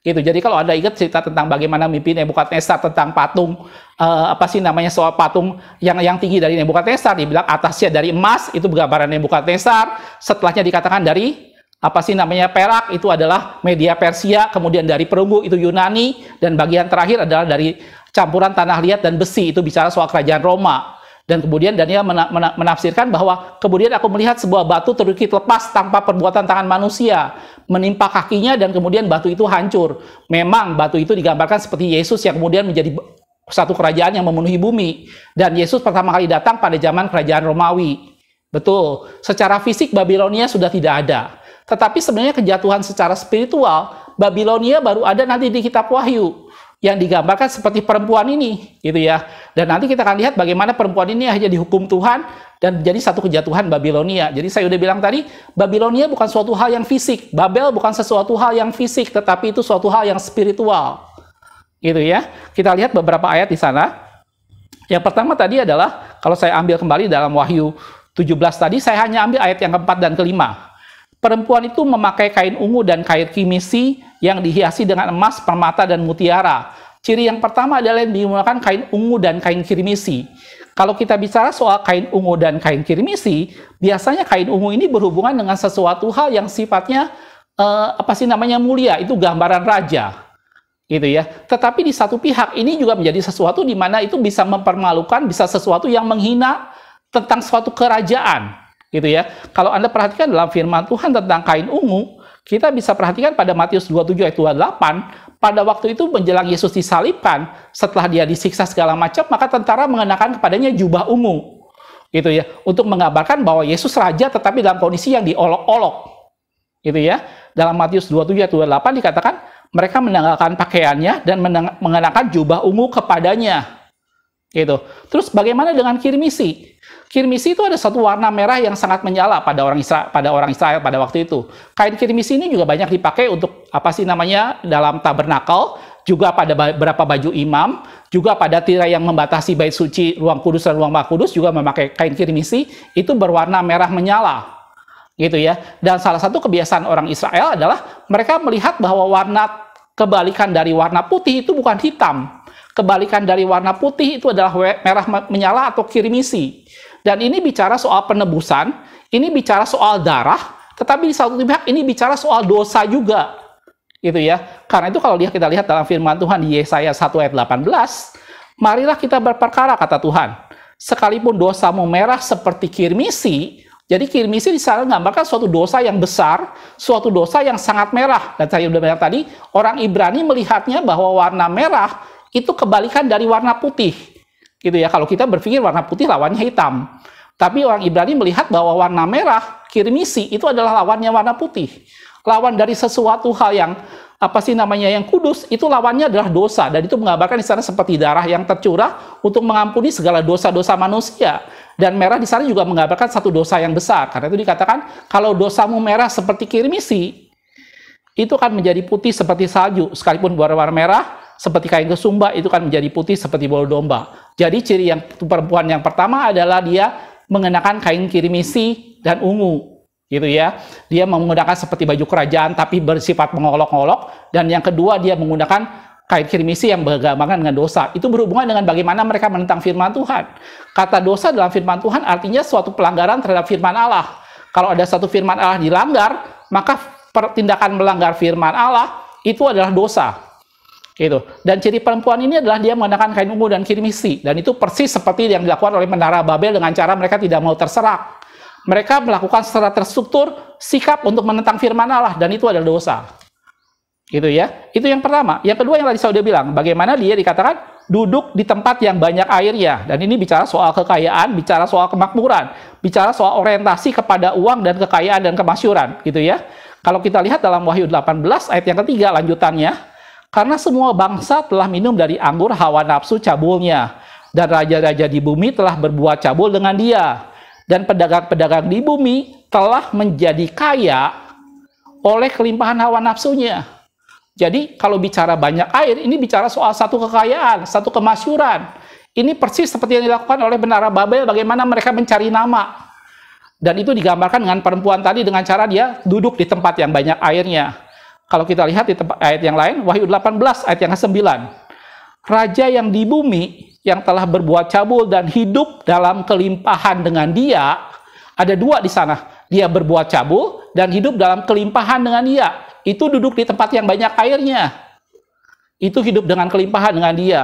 Gitu. Jadi kalau Anda ingat cerita tentang bagaimana mimpi Nebukadnezar tentang patung, soal patung yang tinggi dari Nebukadnezar, dibilang atasnya dari emas, itu gambaran Nebukadnezar, setelahnya dikatakan dari perak, itu adalah Media Persia, kemudian dari perunggu itu Yunani, dan bagian terakhir adalah dari campuran tanah liat dan besi, itu bicara soal kerajaan Roma. Dan kemudian Daniel menafsirkan bahwa kemudian aku melihat sebuah batu terukit lepas tanpa perbuatan tangan manusia, menimpa kakinya, dan kemudian batu itu hancur. Memang batu itu digambarkan seperti Yesus yang kemudian menjadi satu kerajaan yang memenuhi bumi. Dan Yesus pertama kali datang pada zaman kerajaan Romawi. Betul, secara fisik Babilonia sudah tidak ada. Tetapi sebenarnya kejatuhan secara spiritual, Babilonia baru ada nanti di kitab Wahyu, yang digambarkan seperti perempuan ini, gitu ya. Dan nanti kita akan lihat bagaimana perempuan ini hanya dihukum Tuhan, dan jadi satu kejatuhan Babilonia. Jadi saya udah bilang tadi, Babilonia bukan suatu hal yang fisik, Babel bukan sesuatu hal yang fisik, tetapi itu suatu hal yang spiritual. Gitu ya. Kita lihat beberapa ayat di sana. Yang pertama tadi adalah, kalau saya ambil kembali dalam Wahyu 17 tadi, saya hanya ambil ayat yang keempat dan kelima. Perempuan itu memakai kain ungu dan kain kimisi yang dihiasi dengan emas, permata, dan mutiara. Ciri yang pertama adalah yang digunakan kain ungu dan kain kirmisi. Kalau kita bicara soal kain ungu dan kain kirmisi, biasanya kain ungu ini berhubungan dengan sesuatu hal yang sifatnya mulia, itu gambaran raja. Gitu ya. Tetapi di satu pihak ini juga menjadi sesuatu di mana itu bisa mempermalukan, bisa sesuatu yang menghina tentang suatu kerajaan. Gitu ya. Kalau Anda perhatikan dalam firman Tuhan tentang kain ungu, kita bisa perhatikan pada Matius 27 ayat 28, pada waktu itu menjelang Yesus disalibkan, setelah dia disiksa segala macam, maka tentara mengenakan kepadanya jubah ungu. Gitu ya. Untuk menggambarkan bahwa Yesus raja tetapi dalam kondisi yang diolok-olok. Gitu ya. Dalam Matius 27 ayat 28 dikatakan mereka menanggalkan pakaiannya dan mengenakan jubah ungu kepadanya. Gitu. Terus bagaimana dengan kirmisi? Kirmisi itu ada satu warna merah yang sangat menyala pada orang Israel pada waktu itu. Kain kirmisi ini juga banyak dipakai untuk dalam tabernakel, juga pada beberapa baju imam, juga pada tirai yang membatasi bait suci, ruang kudus dan ruang maha kudus juga memakai kain kirmisi, itu berwarna merah menyala. Gitu ya. Dan salah satu kebiasaan orang Israel adalah mereka melihat bahwa warna kebalikan dari warna putih itu bukan hitam. Kebalikan dari warna putih itu adalah merah menyala atau kirmisi. Dan ini bicara soal penebusan, ini bicara soal darah, tetapi di satu pihak ini bicara soal dosa juga. Gitu ya. Karena itu kalau kita lihat dalam firman Tuhan di Yesaya 1 ayat 18, marilah kita berperkara, kata Tuhan. Sekalipun dosamu merah seperti kirmisi, jadi kirmisi di sana menggambarkan suatu dosa yang besar, suatu dosa yang sangat merah. Dan saya sudah bilang tadi, orang Ibrani melihatnya bahwa warna merah itu kebalikan dari warna putih. Gitu ya, kalau kita berpikir warna putih lawannya hitam. Tapi orang Ibrani melihat bahwa warna merah, kirmisi, itu adalah lawannya warna putih. Lawan dari sesuatu hal yang yang kudus, itu lawannya adalah dosa. Dan itu menggambarkan di sana seperti darah yang tercurah untuk mengampuni segala dosa-dosa manusia. Dan merah di sana juga menggambarkan satu dosa yang besar. Karena itu dikatakan, kalau dosamu merah seperti kirmisi, itu akan menjadi putih seperti salju. Sekalipun berwarna merah, seperti kain kesumba, itu akan menjadi putih seperti bulu domba. Jadi ciri yang perempuan yang pertama adalah dia mengenakan kain kirmisi dan ungu. Gitu ya. Dia menggunakan seperti baju kerajaan, tapi bersifat mengolok-olok. Dan yang kedua, dia menggunakan kain kirmisi yang bergambaran dengan dosa. Itu berhubungan dengan bagaimana mereka menentang firman Tuhan. Kata dosa dalam firman Tuhan artinya suatu pelanggaran terhadap firman Allah. Kalau ada satu firman Allah dilanggar, maka tindakan melanggar firman Allah itu adalah dosa. Gitu. Dan ciri perempuan ini adalah dia mengenakan kain ungu dan kirmisi. Dan itu persis seperti yang dilakukan oleh Menara Babel dengan cara mereka tidak mau terserak. Mereka melakukan secara terstruktur sikap untuk menentang firman Allah, dan itu adalah dosa. Gitu ya. Itu yang pertama. Yang kedua yang tadi saya sudah bilang, bagaimana dia dikatakan duduk di tempat yang banyak airnya. Dan ini bicara soal kekayaan, bicara soal kemakmuran, bicara soal orientasi kepada uang dan kekayaan dan kemasyhuran, gitu ya. Kalau kita lihat dalam Wahyu 18 ayat yang ketiga lanjutannya, karena semua bangsa telah minum dari anggur hawa nafsu cabulnya, dan raja-raja di bumi telah berbuat cabul dengan dia, dan pedagang-pedagang di bumi telah menjadi kaya oleh kelimpahan hawa nafsunya. Jadi kalau bicara banyak air, ini bicara soal satu kekayaan, satu kemasyhuran. Ini persis seperti yang dilakukan oleh Menara Babel, bagaimana mereka mencari nama. Dan itu digambarkan dengan perempuan tadi dengan cara dia duduk di tempat yang banyak airnya. Kalau kita lihat di tempat ayat yang lain, Wahyu 18 ayat yang ke-9. Raja yang di bumi yang telah berbuat cabul dan hidup dalam kelimpahan dengan dia, ada dua di sana. Dia berbuat cabul dan hidup dalam kelimpahan dengan dia. Itu duduk di tempat yang banyak airnya. Itu hidup dengan kelimpahan dengan dia.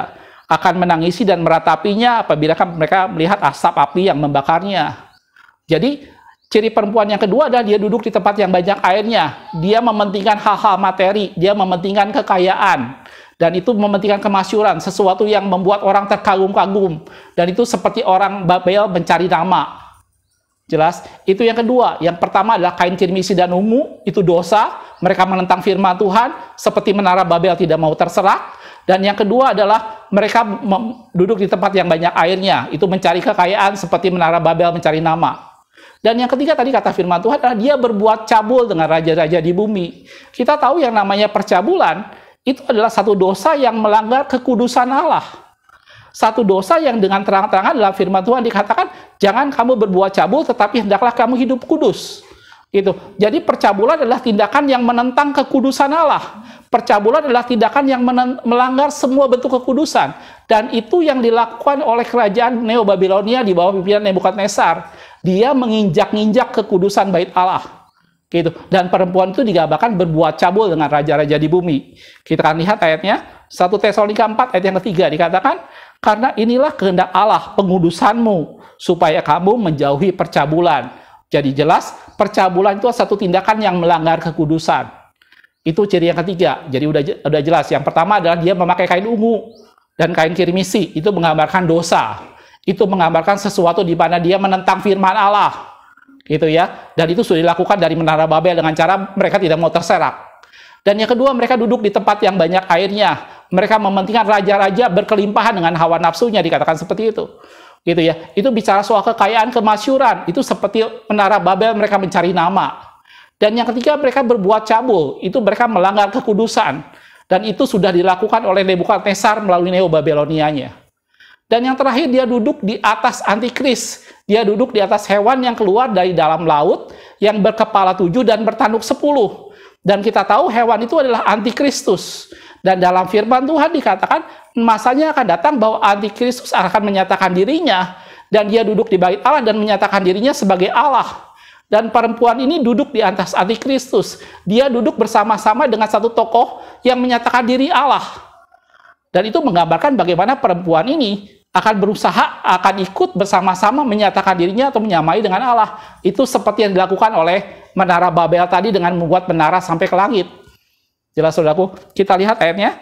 Akan menangisi dan meratapinya apabila mereka melihat asap api yang membakarnya. Jadi, ciri perempuan yang kedua adalah dia duduk di tempat yang banyak airnya. Dia mementingkan hal-hal materi. Dia mementingkan kekayaan. Dan itu mementingkan kemasyhuran. Sesuatu yang membuat orang terkagum-kagum. Dan itu seperti orang Babel mencari nama. Jelas? Itu yang kedua. Yang pertama adalah kain kirmisi dan ungu. Itu dosa. Mereka menentang firman Tuhan. Seperti Menara Babel tidak mau terserak. Dan yang kedua adalah mereka duduk di tempat yang banyak airnya. Itu mencari kekayaan seperti Menara Babel mencari nama. Dan yang ketiga tadi kata firman Tuhan adalah dia berbuat cabul dengan raja-raja di bumi. Kita tahu yang namanya percabulan. Itu adalah satu dosa yang melanggar kekudusan Allah. Satu dosa yang dengan terang-terangan dalam firman Tuhan dikatakan, jangan kamu berbuat cabul, tetapi hendaklah kamu hidup kudus. Gitu. Jadi percabulan adalah tindakan yang menentang kekudusan Allah. Percabulan adalah tindakan yang melanggar semua bentuk kekudusan. Dan itu yang dilakukan oleh kerajaan Neo-Babilonia di bawah pimpinan Nebukadnezar. Dia menginjak-injak kekudusan bait Allah. Gitu. Dan perempuan itu digambarkan berbuat cabul dengan raja-raja di bumi. Kita akan lihat ayatnya. 1 Tesalonika 4 ayat yang ketiga dikatakan, karena inilah kehendak Allah pengudusanmu, supaya kamu menjauhi percabulan. Jadi jelas, percabulan itu satu tindakan yang melanggar kekudusan. Itu ciri yang ketiga. Jadi udah jelas. Yang pertama adalah dia memakai kain ungu dan kain kirmisi. Itu menggambarkan dosa. Itu menggambarkan sesuatu di mana dia menentang firman Allah. Gitu ya. Dan itu sudah dilakukan dari Menara Babel dengan cara mereka tidak mau terserak. Dan yang kedua, mereka duduk di tempat yang banyak airnya. Mereka mementingkan raja-raja berkelimpahan dengan hawa nafsunya, dikatakan seperti itu. Gitu ya. Itu bicara soal kekayaan, kemasyhuran. Itu seperti Menara Babel, mereka mencari nama. Dan yang ketiga, mereka berbuat cabul. Itu mereka melanggar kekudusan. Dan itu sudah dilakukan oleh Nebukadnezar melalui Neo-Babilonianya. Dan yang terakhir, dia duduk di atas antikris. Dia duduk di atas hewan yang keluar dari dalam laut, yang berkepala 7 dan bertanduk 10. Dan kita tahu hewan itu adalah antikristus. Dan dalam firman Tuhan dikatakan, masanya akan datang bahwa antikristus akan menyatakan dirinya. Dan dia duduk di bait Allah dan menyatakan dirinya sebagai Allah. Dan perempuan ini duduk di atas antikristus. Dia duduk bersama-sama dengan satu tokoh yang menyatakan diri Allah. Dan itu menggambarkan bagaimana perempuan ini akan berusaha, akan ikut bersama-sama menyatakan dirinya atau menyamai dengan Allah. Itu seperti yang dilakukan oleh Menara Babel tadi dengan membuat menara sampai ke langit. Jelas, saudaraku? Kita lihat ayatnya.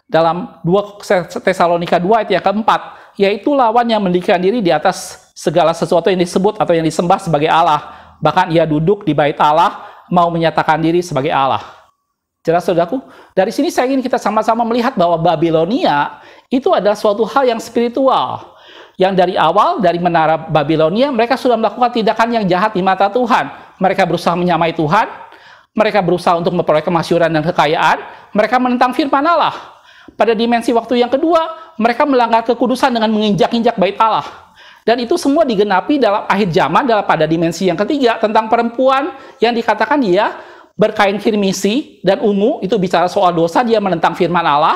Dalam 2 Tesalonika 2 ayat yang keempat, yaitu lawan yang mendirikan diri di atas segala sesuatu yang disebut atau yang disembah sebagai Allah. Bahkan ia duduk di bait Allah, mau menyatakan diri sebagai Allah. Jelas, saudaraku? Dari sini saya ingin kita sama-sama melihat bahwa Babilonia itu adalah suatu hal yang spiritual. yang dari awal, dari menara Babilonia, mereka sudah melakukan tindakan yang jahat di mata Tuhan. Mereka berusaha menyamai Tuhan, mereka berusaha untuk memperoleh kemasyhuran dan kekayaan, mereka menentang firman Allah. Pada dimensi waktu yang kedua, mereka melanggar kekudusan dengan menginjak-injak bait Allah. Dan itu semua digenapi dalam akhir zaman, pada dimensi yang ketiga, tentang perempuan yang dikatakan dia berkain kirmisi dan ungu, itu bicara soal dosa, dia menentang firman Allah.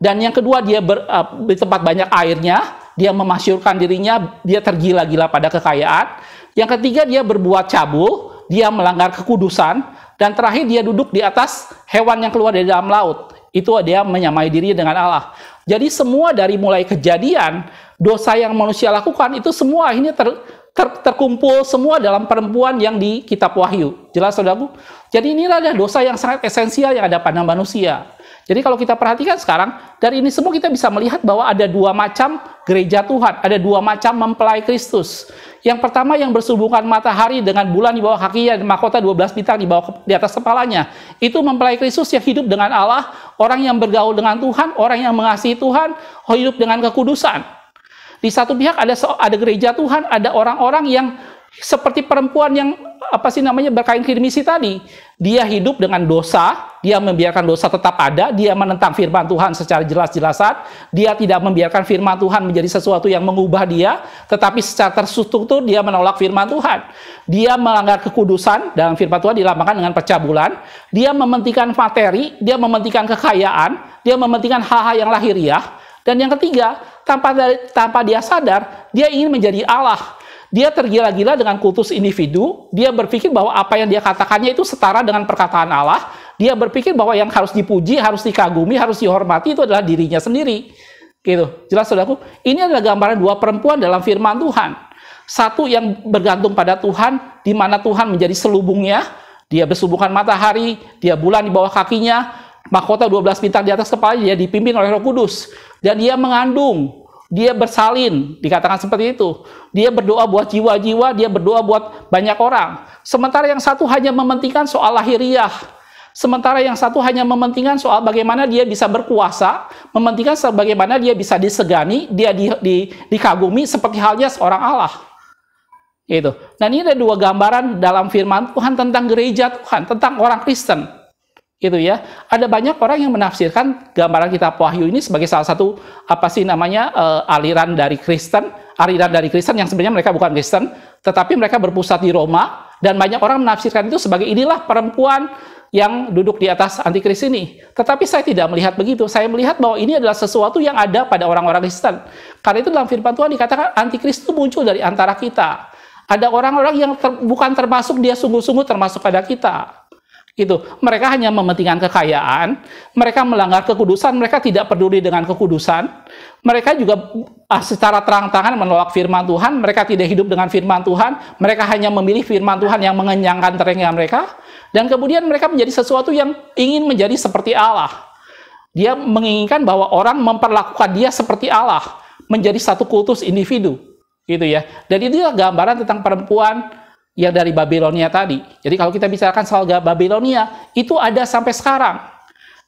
Dan yang kedua, dia di tempat banyak airnya, dia memasyurkan dirinya, dia tergila-gila pada kekayaan. Yang ketiga, dia berbuat cabul, dia melanggar kekudusan. Dan terakhir, dia duduk di atas hewan yang keluar dari dalam laut. Itu dia menyamai diri dengan Allah. Jadi semua dari mulai kejadian, dosa yang manusia lakukan, itu semua ini terkumpul semua dalam perempuan yang di kitab Wahyu. Jelas, saudaraku? Jadi inilah dosa yang sangat esensial yang ada pada manusia. Jadi kalau kita perhatikan sekarang, dari ini semua kita bisa melihat bahwa ada dua macam gereja Tuhan, ada dua macam mempelai Kristus. Yang pertama yang bersubungkan matahari dengan bulan di bawah kakinya, dan mahkota 12 bintang di atas kepalanya. Itu mempelai Kristus yang hidup dengan Allah, orang yang bergaul dengan Tuhan, orang yang mengasihi Tuhan, hidup dengan kekudusan. Di satu pihak ada gereja Tuhan, ada orang-orang yang seperti perempuan yang berkain kirmisi tadi. Dia hidup dengan dosa, dia membiarkan dosa tetap ada, dia menentang firman Tuhan secara jelas-jelasan, dia tidak membiarkan firman Tuhan menjadi sesuatu yang mengubah dia, tetapi secara terstruktur dia menolak firman Tuhan. Dia melanggar kekudusan, dalam firman Tuhan dilambangkan dengan percabulan, dia mementingkan materi, dia mementingkan kekayaan, dia mementingkan hal-hal yang lahiriah, dan yang ketiga, tanpa dia sadar, dia ingin menjadi Allah. Dia tergila-gila dengan kultus individu, dia berpikir bahwa apa yang dia katakannya itu setara dengan perkataan Allah, dia berpikir bahwa yang harus dipuji, harus dikagumi, harus dihormati itu adalah dirinya sendiri. Gitu. Jelas, saudaraku? Ini adalah gambaran dua perempuan dalam firman Tuhan. Satu yang bergantung pada Tuhan, di mana Tuhan menjadi selubungnya, dia bersubungkan matahari, dia bulan di bawah kakinya, mahkota 12 bintang di atas kepala, dia dipimpin oleh Roh Kudus, dan dia mengandung. Dia bersalin, dikatakan seperti itu. Dia berdoa buat jiwa-jiwa, dia berdoa buat banyak orang. Sementara yang satu hanya mementingkan soal lahiriah. Sementara yang satu hanya mementingkan soal bagaimana dia bisa berkuasa, mementingkan bagaimana dia bisa disegani, dia dikagumi seperti halnya seorang Allah. Gitu. Dan ini ada dua gambaran dalam firman Tuhan tentang gereja Tuhan, tentang orang Kristen. Gitu ya. Ada banyak orang yang menafsirkan gambaran kitab Wahyu ini sebagai salah satu aliran dari Kristen yang sebenarnya mereka bukan Kristen, tetapi mereka berpusat di Roma, dan banyak orang menafsirkan itu sebagai inilah perempuan yang duduk di atas antikris ini. Tetapi saya tidak melihat begitu. Saya melihat bahwa ini adalah sesuatu yang ada pada orang-orang Kristen. Karena itu dalam firman Tuhan dikatakan antikris itu muncul dari antara kita. Ada orang-orang yang bukan termasuk dia sungguh-sungguh termasuk pada kita. Gitu. Mereka hanya mementingkan kekayaan, mereka melanggar kekudusan, mereka tidak peduli dengan kekudusan, mereka juga secara terang-terangan menolak firman Tuhan, mereka tidak hidup dengan firman Tuhan, mereka hanya memilih firman Tuhan yang mengenyangkan telinga mereka, dan kemudian mereka menjadi sesuatu yang ingin menjadi seperti Allah. Dia menginginkan bahwa orang memperlakukan dia seperti Allah, menjadi satu kultus individu, gitu ya. Dan inilah gambaran tentang perempuan yang dari Babilonia tadi. Jadi kalau kita bicarakan soal Babilonia, itu ada sampai sekarang.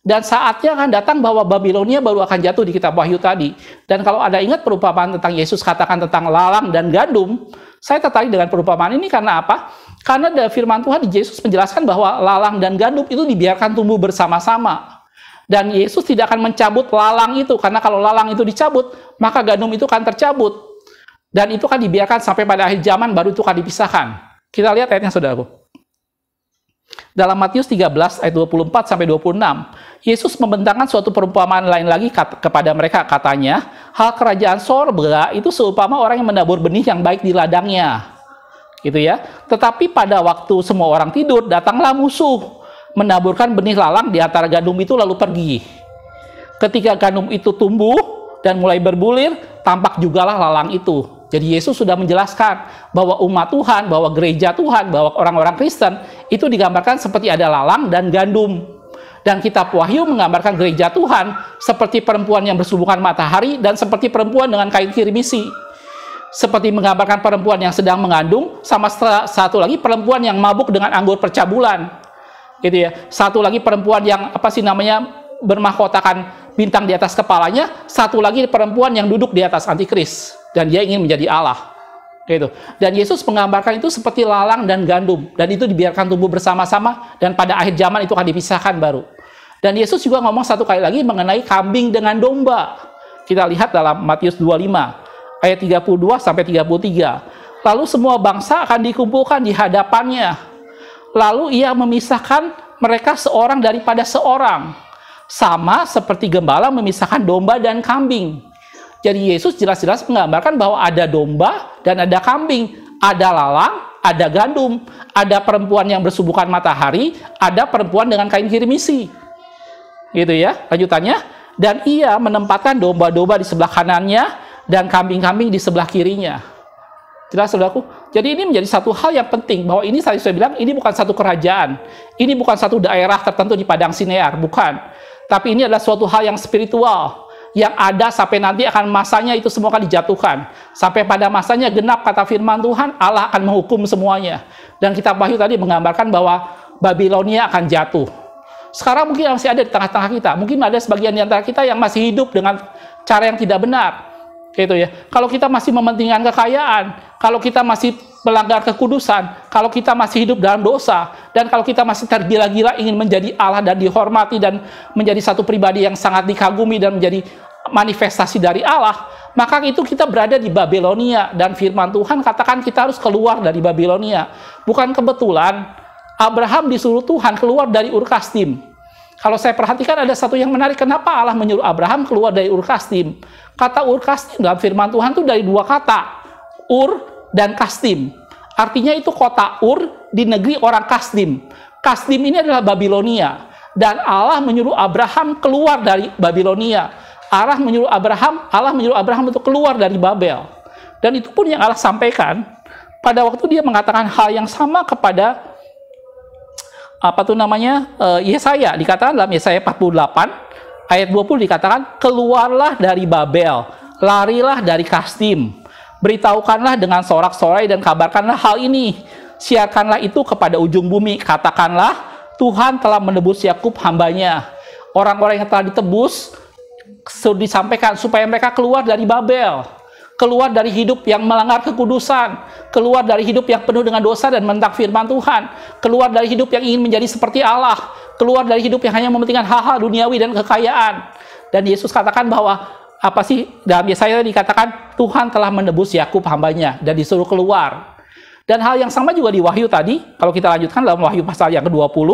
Dan saatnya akan datang bahwa Babilonia baru akan jatuh di kitab Wahyu tadi. Dan kalau ada ingat perumpamaan tentang Yesus katakan tentang lalang dan gandum, saya tertarik dengan perumpamaan ini karena apa? Karena dari firman Tuhan, Yesus menjelaskan bahwa lalang dan gandum itu dibiarkan tumbuh bersama-sama. Dan Yesus tidak akan mencabut lalang itu, karena kalau lalang itu dicabut, maka gandum itu akan tercabut. Dan itu kan dibiarkan sampai pada akhir zaman, baru itu akan dipisahkan. Kita lihat ayatnya, saudaraku. Dalam Matius 13 ayat 24 sampai 26, Yesus membentangkan suatu perumpamaan lain lagi kepada mereka, katanya, hal kerajaan sorga itu seumpama orang yang menabur benih yang baik di ladangnya. Gitu ya. Tetapi pada waktu semua orang tidur, datanglah musuh menaburkan benih lalang di antara gandum itu lalu pergi. Ketika gandum itu tumbuh dan mulai berbulir, tampak jugalah lalang itu. Jadi Yesus sudah menjelaskan bahwa umat Tuhan, bahwa gereja Tuhan, bahwa orang-orang Kristen itu digambarkan seperti ada lalang dan gandum. Dan kitab Wahyu menggambarkan gereja Tuhan seperti perempuan yang bersubungan matahari dan seperti perempuan dengan kain kirmisi. Seperti menggambarkan perempuan yang sedang mengandung, sama satu lagi perempuan yang mabuk dengan anggur percabulan. Gitu ya. Satu lagi perempuan yang bermahkotakan bintang di atas kepalanya, satu lagi perempuan yang duduk di atas antikris. dan dia ingin menjadi Allah. Gitu. Dan Yesus menggambarkan itu seperti lalang dan gandum, dan itu dibiarkan tumbuh bersama-sama, dan pada akhir zaman itu akan dipisahkan baru. Dan Yesus juga ngomong satu kali lagi mengenai kambing dengan domba. Kita lihat dalam Matius 25 ayat 32 sampai 33. Lalu semua bangsa akan dikumpulkan di hadapannya. Lalu ia memisahkan mereka seorang daripada seorang, sama seperti gembala memisahkan domba dan kambing. Jadi Yesus jelas-jelas menggambarkan bahwa ada domba dan ada kambing, ada lalang, ada gandum, ada perempuan yang bersubukan matahari, ada perempuan dengan kain kirimisi. Gitu ya, lanjutannya. Dan ia menempatkan domba-domba di sebelah kanannya dan kambing-kambing di sebelah kirinya. Jelas, saudaraku? Jadi ini menjadi satu hal yang penting, bahwa ini saya bilang, ini bukan satu kerajaan, ini bukan satu daerah tertentu di Padang Sinear, bukan. Tapi ini adalah suatu hal yang spiritual, yang ada sampai nanti akan masanya itu semua akan dijatuhkan. Sampai pada masanya genap kata firman Tuhan, Allah akan menghukum semuanya. Dan kitab Wahyu tadi menggambarkan bahwa Babilonia akan jatuh. Sekarang mungkin masih ada di tengah-tengah kita. Mungkin ada sebagian di antara kita yang masih hidup dengan cara yang tidak benar. Gitu ya. Kalau kita masih mementingkan kekayaan, kalau kita masih melanggar kekudusan, kalau kita masih hidup dalam dosa, dan kalau kita masih tergila-gila ingin menjadi Allah dan dihormati dan menjadi satu pribadi yang sangat dikagumi dan menjadi manifestasi dari Allah, maka itu kita berada di Babilonia. Dan firman Tuhan katakan kita harus keluar dari Babilonia. Bukan kebetulan Abraham disuruh Tuhan keluar dari Ur Kasdim. Kalau saya perhatikan ada satu yang menarik, kenapa Allah menyuruh Abraham keluar dari Ur Kasdim. Kata Ur Kasdim dalam firman Tuhan itu dari dua kata, Ur dan Kasdim. Artinya itu kota Ur di negeri orang Kasdim. Kasdim ini adalah Babilonia. Dan Allah menyuruh Abraham keluar dari Babilonia. Allah menyuruh Abraham untuk keluar dari Babel. Dan itu pun yang Allah sampaikan pada waktu dia mengatakan hal yang sama kepada Yesaya. Dikatakan dalam Yesaya 48 ayat 20 dikatakan, keluarlah dari Babel, larilah dari Kasdim, beritahukanlah dengan sorak-sorai dan kabarkanlah hal ini, siarkanlah itu kepada ujung bumi, katakanlah Tuhan telah menebus Yakub hambanya. Orang-orang yang telah ditebus disampaikan supaya mereka keluar dari Babel, keluar dari hidup yang melanggar kekudusan, keluar dari hidup yang penuh dengan dosa dan menentang firman Tuhan, keluar dari hidup yang ingin menjadi seperti Allah, keluar dari hidup yang hanya mementingkan hal-hal duniawi dan kekayaan. Dan Yesus katakan bahwa dalam Yesaya dikatakan Tuhan telah menebus Yakub hambanya dan disuruh keluar. Dan hal yang sama juga di Wahyu tadi, kalau kita lanjutkan dalam Wahyu pasal yang ke-20,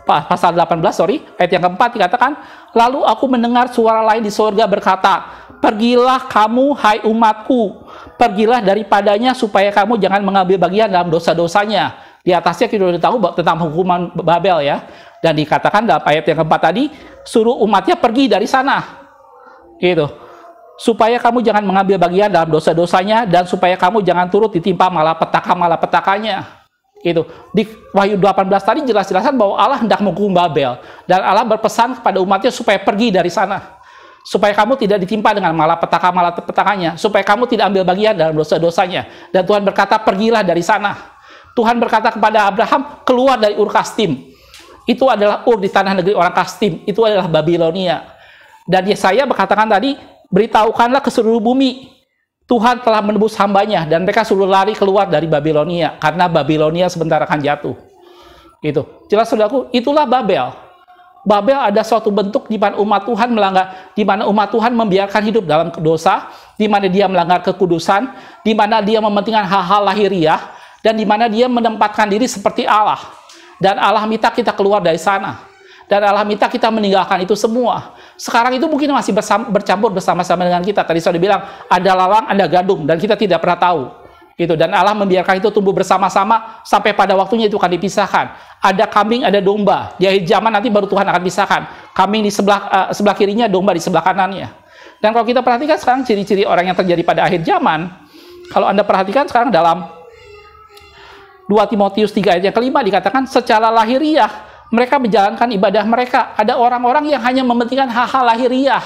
pasal 18, ayat yang keempat dikatakan, lalu aku mendengar suara lain di surga berkata, pergilah kamu hai umatku, pergilah daripadanya supaya kamu jangan mengambil bagian dalam dosa-dosanya. Di atasnya kita sudah tahu tentang hukuman Babel ya. Dan dikatakan dalam ayat yang keempat tadi, suruh umatnya pergi dari sana. Gitu. Supaya kamu jangan mengambil bagian dalam dosa-dosanya, dan supaya kamu jangan turut ditimpa malapetaka-malapetakanya. Gitu. Di Wahyu 18 tadi jelas-jelasan bahwa Allah hendak menghukum Babel, dan Allah berpesan kepada umatnya supaya pergi dari sana, supaya kamu tidak ditimpa dengan malapetaka-malapetakanya, supaya kamu tidak ambil bagian dalam dosa-dosanya. Dan Tuhan berkata, pergilah dari sana. Tuhan berkata kepada Abraham, keluar dari Ur Kasdim. Itu adalah Ur di tanah negeri orang Kasdim, itu adalah Babilonia. Dan Yesaya berkatakan tadi, beritahukanlah ke seluruh bumi, Tuhan telah menebus hambanya, dan mereka suruh lari keluar dari Babilonia, karena Babilonia sebentar akan jatuh. Gitu. Jelas saudaraku, itulah Babel. Babel ada suatu bentuk di mana umat Tuhan melanggar, di mana umat Tuhan membiarkan hidup dalam dosa, di mana dia melanggar kekudusan, di mana dia mementingkan hal-hal lahiriah, dan di mana dia menempatkan diri seperti Allah. Dan Allah minta kita keluar dari sana. Dan Allah minta kita meninggalkan itu semua. Sekarang itu mungkin masih bercampur bersama-sama dengan kita. Tadi saya bilang, ada lalang, ada gandum, dan kita tidak pernah tahu. Gitu. Dan Allah membiarkan itu tumbuh bersama-sama, sampai pada waktunya itu akan dipisahkan. Ada kambing, ada domba. Di akhir zaman nanti baru Tuhan akan pisahkan. Kambing di sebelah kirinya, domba di sebelah kanannya. Dan kalau kita perhatikan sekarang ciri-ciri orang yang terjadi pada akhir zaman, kalau Anda perhatikan sekarang dalam 2 Timotius 3 ayat yang kelima dikatakan, secara lahiriah mereka menjalankan ibadah mereka. Ada orang-orang yang hanya mementingkan hal-hal lahiriah.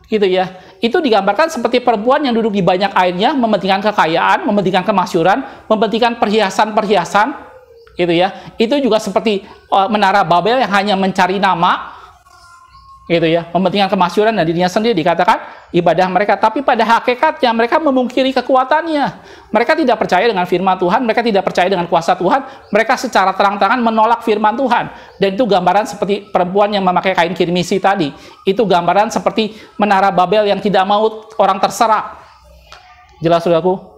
Gitu ya. Itu digambarkan seperti perempuan yang duduk di banyak airnya, mementingkan kekayaan, mementingkan kemasyuran, mementingkan perhiasan-perhiasan. Gitu ya. Itu juga seperti menara Babel yang hanya mencari nama. gitu ya, mementingkan kemasyhuran dan dirinya sendiri, dikatakan ibadah mereka, tapi pada hakikatnya mereka memungkiri kekuatannya. Mereka tidak percaya dengan firman Tuhan, mereka tidak percaya dengan kuasa Tuhan, mereka secara terang-terangan menolak firman Tuhan. Dan itu gambaran seperti perempuan yang memakai kain kirmisi tadi. Itu gambaran seperti menara Babel yang tidak mau orang terserak. Jelas, saudaraku?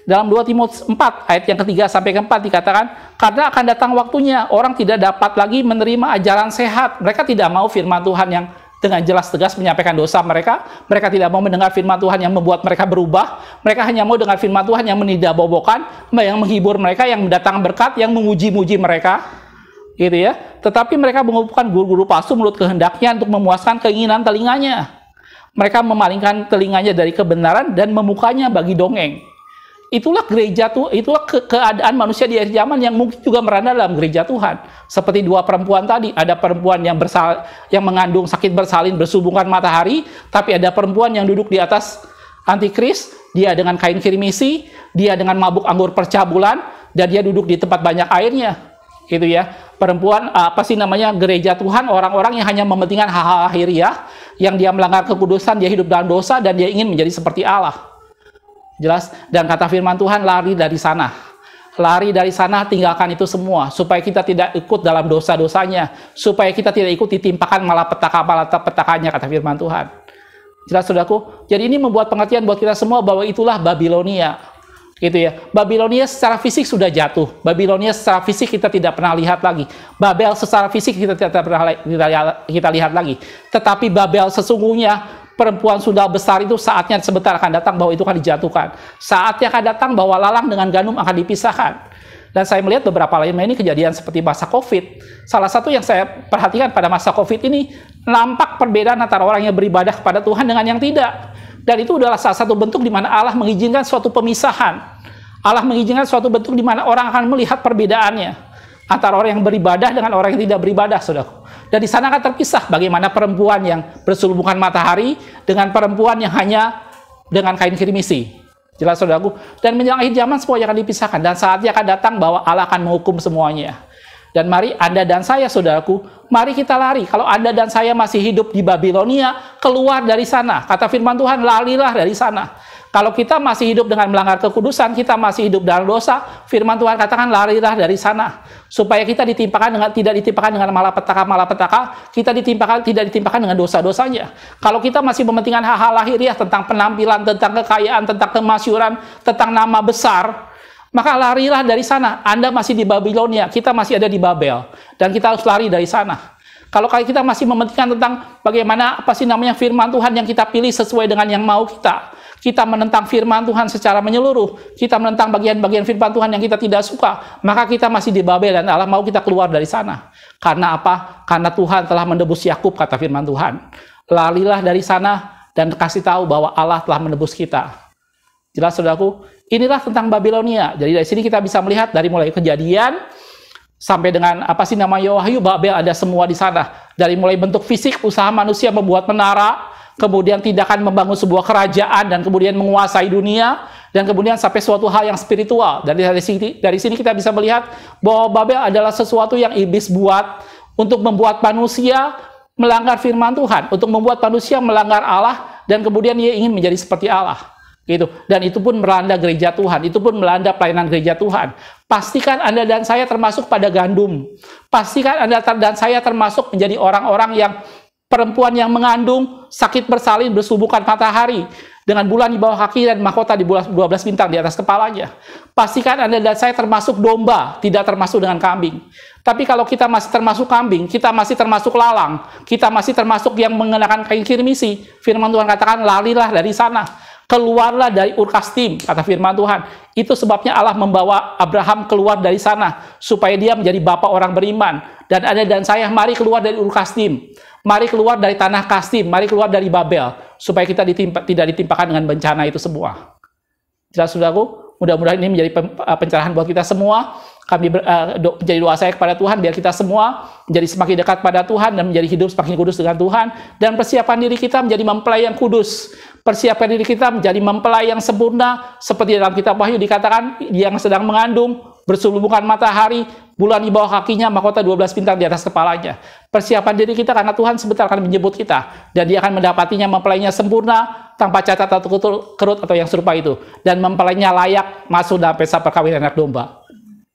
Dalam 2 Timotius 4 ayat yang ketiga sampai keempat dikatakan, karena akan datang waktunya orang tidak dapat lagi menerima ajaran sehat. Mereka tidak mau firman Tuhan yang dengan jelas tegas menyampaikan dosa mereka. Mereka tidak mau mendengar firman Tuhan yang membuat mereka berubah. Mereka hanya mau dengar firman Tuhan yang menidabobokan, yang menghibur mereka, yang mendatangkan berkat, yang memuji-muji mereka. Gitu ya. Tetapi mereka mengumpulkan guru-guru palsu menurut kehendaknya untuk memuaskan keinginan telinganya. Mereka memalingkan telinganya dari kebenaran dan memukanya bagi dongeng. Itulah gereja tuh, itulah keadaan manusia di akhir zaman yang mungkin juga merana dalam gereja Tuhan. Seperti 2 perempuan tadi, ada perempuan yang mengandung sakit bersalin bersubungan matahari, tapi ada perempuan yang duduk di atas antikris, dia dengan kain kirmisi, dia dengan mabuk anggur percabulan, dan dia duduk di tempat banyak airnya. Gitu ya. Perempuan gereja Tuhan, orang-orang yang hanya mementingkan hal-hal lahiriah, yang dia melanggar kekudusan, dia hidup dalam dosa, dan dia ingin menjadi seperti Allah. Jelas, dan kata firman Tuhan, lari dari sana. Lari dari sana, tinggalkan itu semua, supaya kita tidak ikut dalam dosa-dosanya, supaya kita tidak ikut ditimpakan malapetaka-malapetakanya, kata firman Tuhan. Jelas, saudaraku? Jadi ini membuat pengertian buat kita semua bahwa itulah Babilonia. Gitu ya. Babilonia secara fisik sudah jatuh. Babilonia secara fisik kita tidak pernah lihat lagi. Babel secara fisik kita tidak pernah kita lihat lagi. Tetapi Babel sesungguhnya, perempuan sudah besar itu saatnya sebentar akan datang bahwa itu akan dijatuhkan. Saatnya akan datang bahwa lalang dengan gandum akan dipisahkan. Dan saya melihat beberapa lainnya ini kejadian seperti masa COVID. Salah satu yang saya perhatikan pada masa COVID ini, nampak perbedaan antara orang yang beribadah kepada Tuhan dengan yang tidak. Dan itu adalah salah satu bentuk di mana Allah mengizinkan suatu pemisahan. Allah mengizinkan suatu bentuk di mana orang akan melihat perbedaannya antara orang yang beribadah dengan orang yang tidak beribadah, saudara. Dan di sana akan terpisah bagaimana perempuan yang berselubungan matahari dengan perempuan yang hanya dengan kain kirmisi. Jelas, saudaraku? Dan menjelang akhir zaman semuanya akan dipisahkan. Dan saatnya akan datang bahwa Allah akan menghukum semuanya. Dan mari Anda dan saya, saudaraku, mari kita lari. Kalau Anda dan saya masih hidup di Babilonia, keluar dari sana. Kata firman Tuhan, larilah dari sana. Kalau kita masih hidup dengan melanggar kekudusan, kita masih hidup dalam dosa, firman Tuhan katakan larilah dari sana. Supaya kita tidak ditimpakan dengan malapetaka, kita tidak ditimpakan dengan dosa-dosanya. Kalau kita masih mementingkan hal-hal lahiriah tentang penampilan, tentang kekayaan, tentang kemasyhuran, tentang nama besar, maka larilah dari sana. Anda masih di Babilonia, kita masih ada di Babel. Dan kita harus lari dari sana. Kalau kita masih mementingkan tentang bagaimana firman Tuhan yang kita pilih sesuai dengan yang mau kita. Kita menentang firman Tuhan secara menyeluruh. Kita menentang bagian-bagian firman Tuhan yang kita tidak suka. Maka kita masih di Babel dan Allah mau kita keluar dari sana. Karena apa? Karena Tuhan telah menebus Yakub, kata firman Tuhan. Larilah dari sana dan kasih tahu bahwa Allah telah menebus kita. Jelas, saudaraku? Inilah tentang Babilonia. Jadi dari sini kita bisa melihat dari mulai Kejadian sampai dengan Wahyu, Babel ada semua di sana. Dari mulai bentuk fisik, usaha manusia membuat menara, kemudian tindakan membangun sebuah kerajaan dan kemudian menguasai dunia, dan kemudian sampai suatu hal yang spiritual. Dari sini kita bisa melihat bahwa Babel adalah sesuatu yang iblis buat untuk membuat manusia melanggar firman Tuhan, untuk membuat manusia melanggar Allah, dan kemudian ia ingin menjadi seperti Allah. Gitu. Dan itu pun melanda gereja Tuhan, itu pun melanda pelayanan gereja Tuhan. Pastikan Anda dan saya termasuk pada gandum. Pastikan Anda dan saya termasuk menjadi orang-orang yang perempuan yang mengandung sakit bersalin bersubungan matahari dengan bulan di bawah kaki dan mahkota di 12 bintang di atas kepalanya. Pastikan Anda dan saya termasuk domba, tidak termasuk dengan kambing. Tapi kalau kita masih termasuk kambing, kita masih termasuk lalang, kita masih termasuk yang mengenakan kain kirmisi, firman Tuhan katakan larilah dari sana. Keluarlah dari Ur Kasdim, kata firman Tuhan. Itu sebabnya Allah membawa Abraham keluar dari sana, supaya dia menjadi bapa orang beriman. Dan Anda dan saya, mari keluar dari Ur Kasdim. Mari keluar dari tanah Kasdim, mari keluar dari Babel, supaya kita tidak ditimpakan dengan bencana itu semua. Jelas, saudaraku? Mudah-mudahan ini menjadi pencerahan buat kita semua. Kami menjadi doa saya kepada Tuhan, biar kita semua menjadi semakin dekat pada Tuhan dan menjadi hidup semakin kudus dengan Tuhan. Dan persiapan diri kita menjadi mempelai yang kudus. Persiapan diri kita menjadi mempelai yang sempurna. Seperti dalam kitab Wahyu dikatakan, yang sedang mengandung berselubungan matahari, bulan di bawah kakinya, mahkota 12 bintang di atas kepalanya. Persiapan diri kita karena Tuhan sebentar akan menjemput kita, dan Dia akan mendapatinya, mempelainya sempurna, tanpa cacat atau kerut atau yang serupa itu, dan mempelainya layak masuk dalam pesta perkawinan anak domba.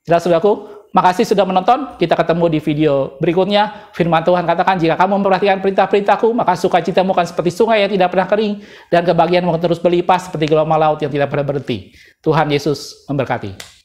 Jelas, saudaraku? Makasih sudah menonton. Kita ketemu di video berikutnya. Firman Tuhan katakan, jika kamu memperhatikan perintah-perintahku, maka sukacitamu akan seperti sungai yang tidak pernah kering, dan kebahagiaanmu akan terus berlimpah seperti gelombang laut yang tidak pernah berhenti. Tuhan Yesus memberkati.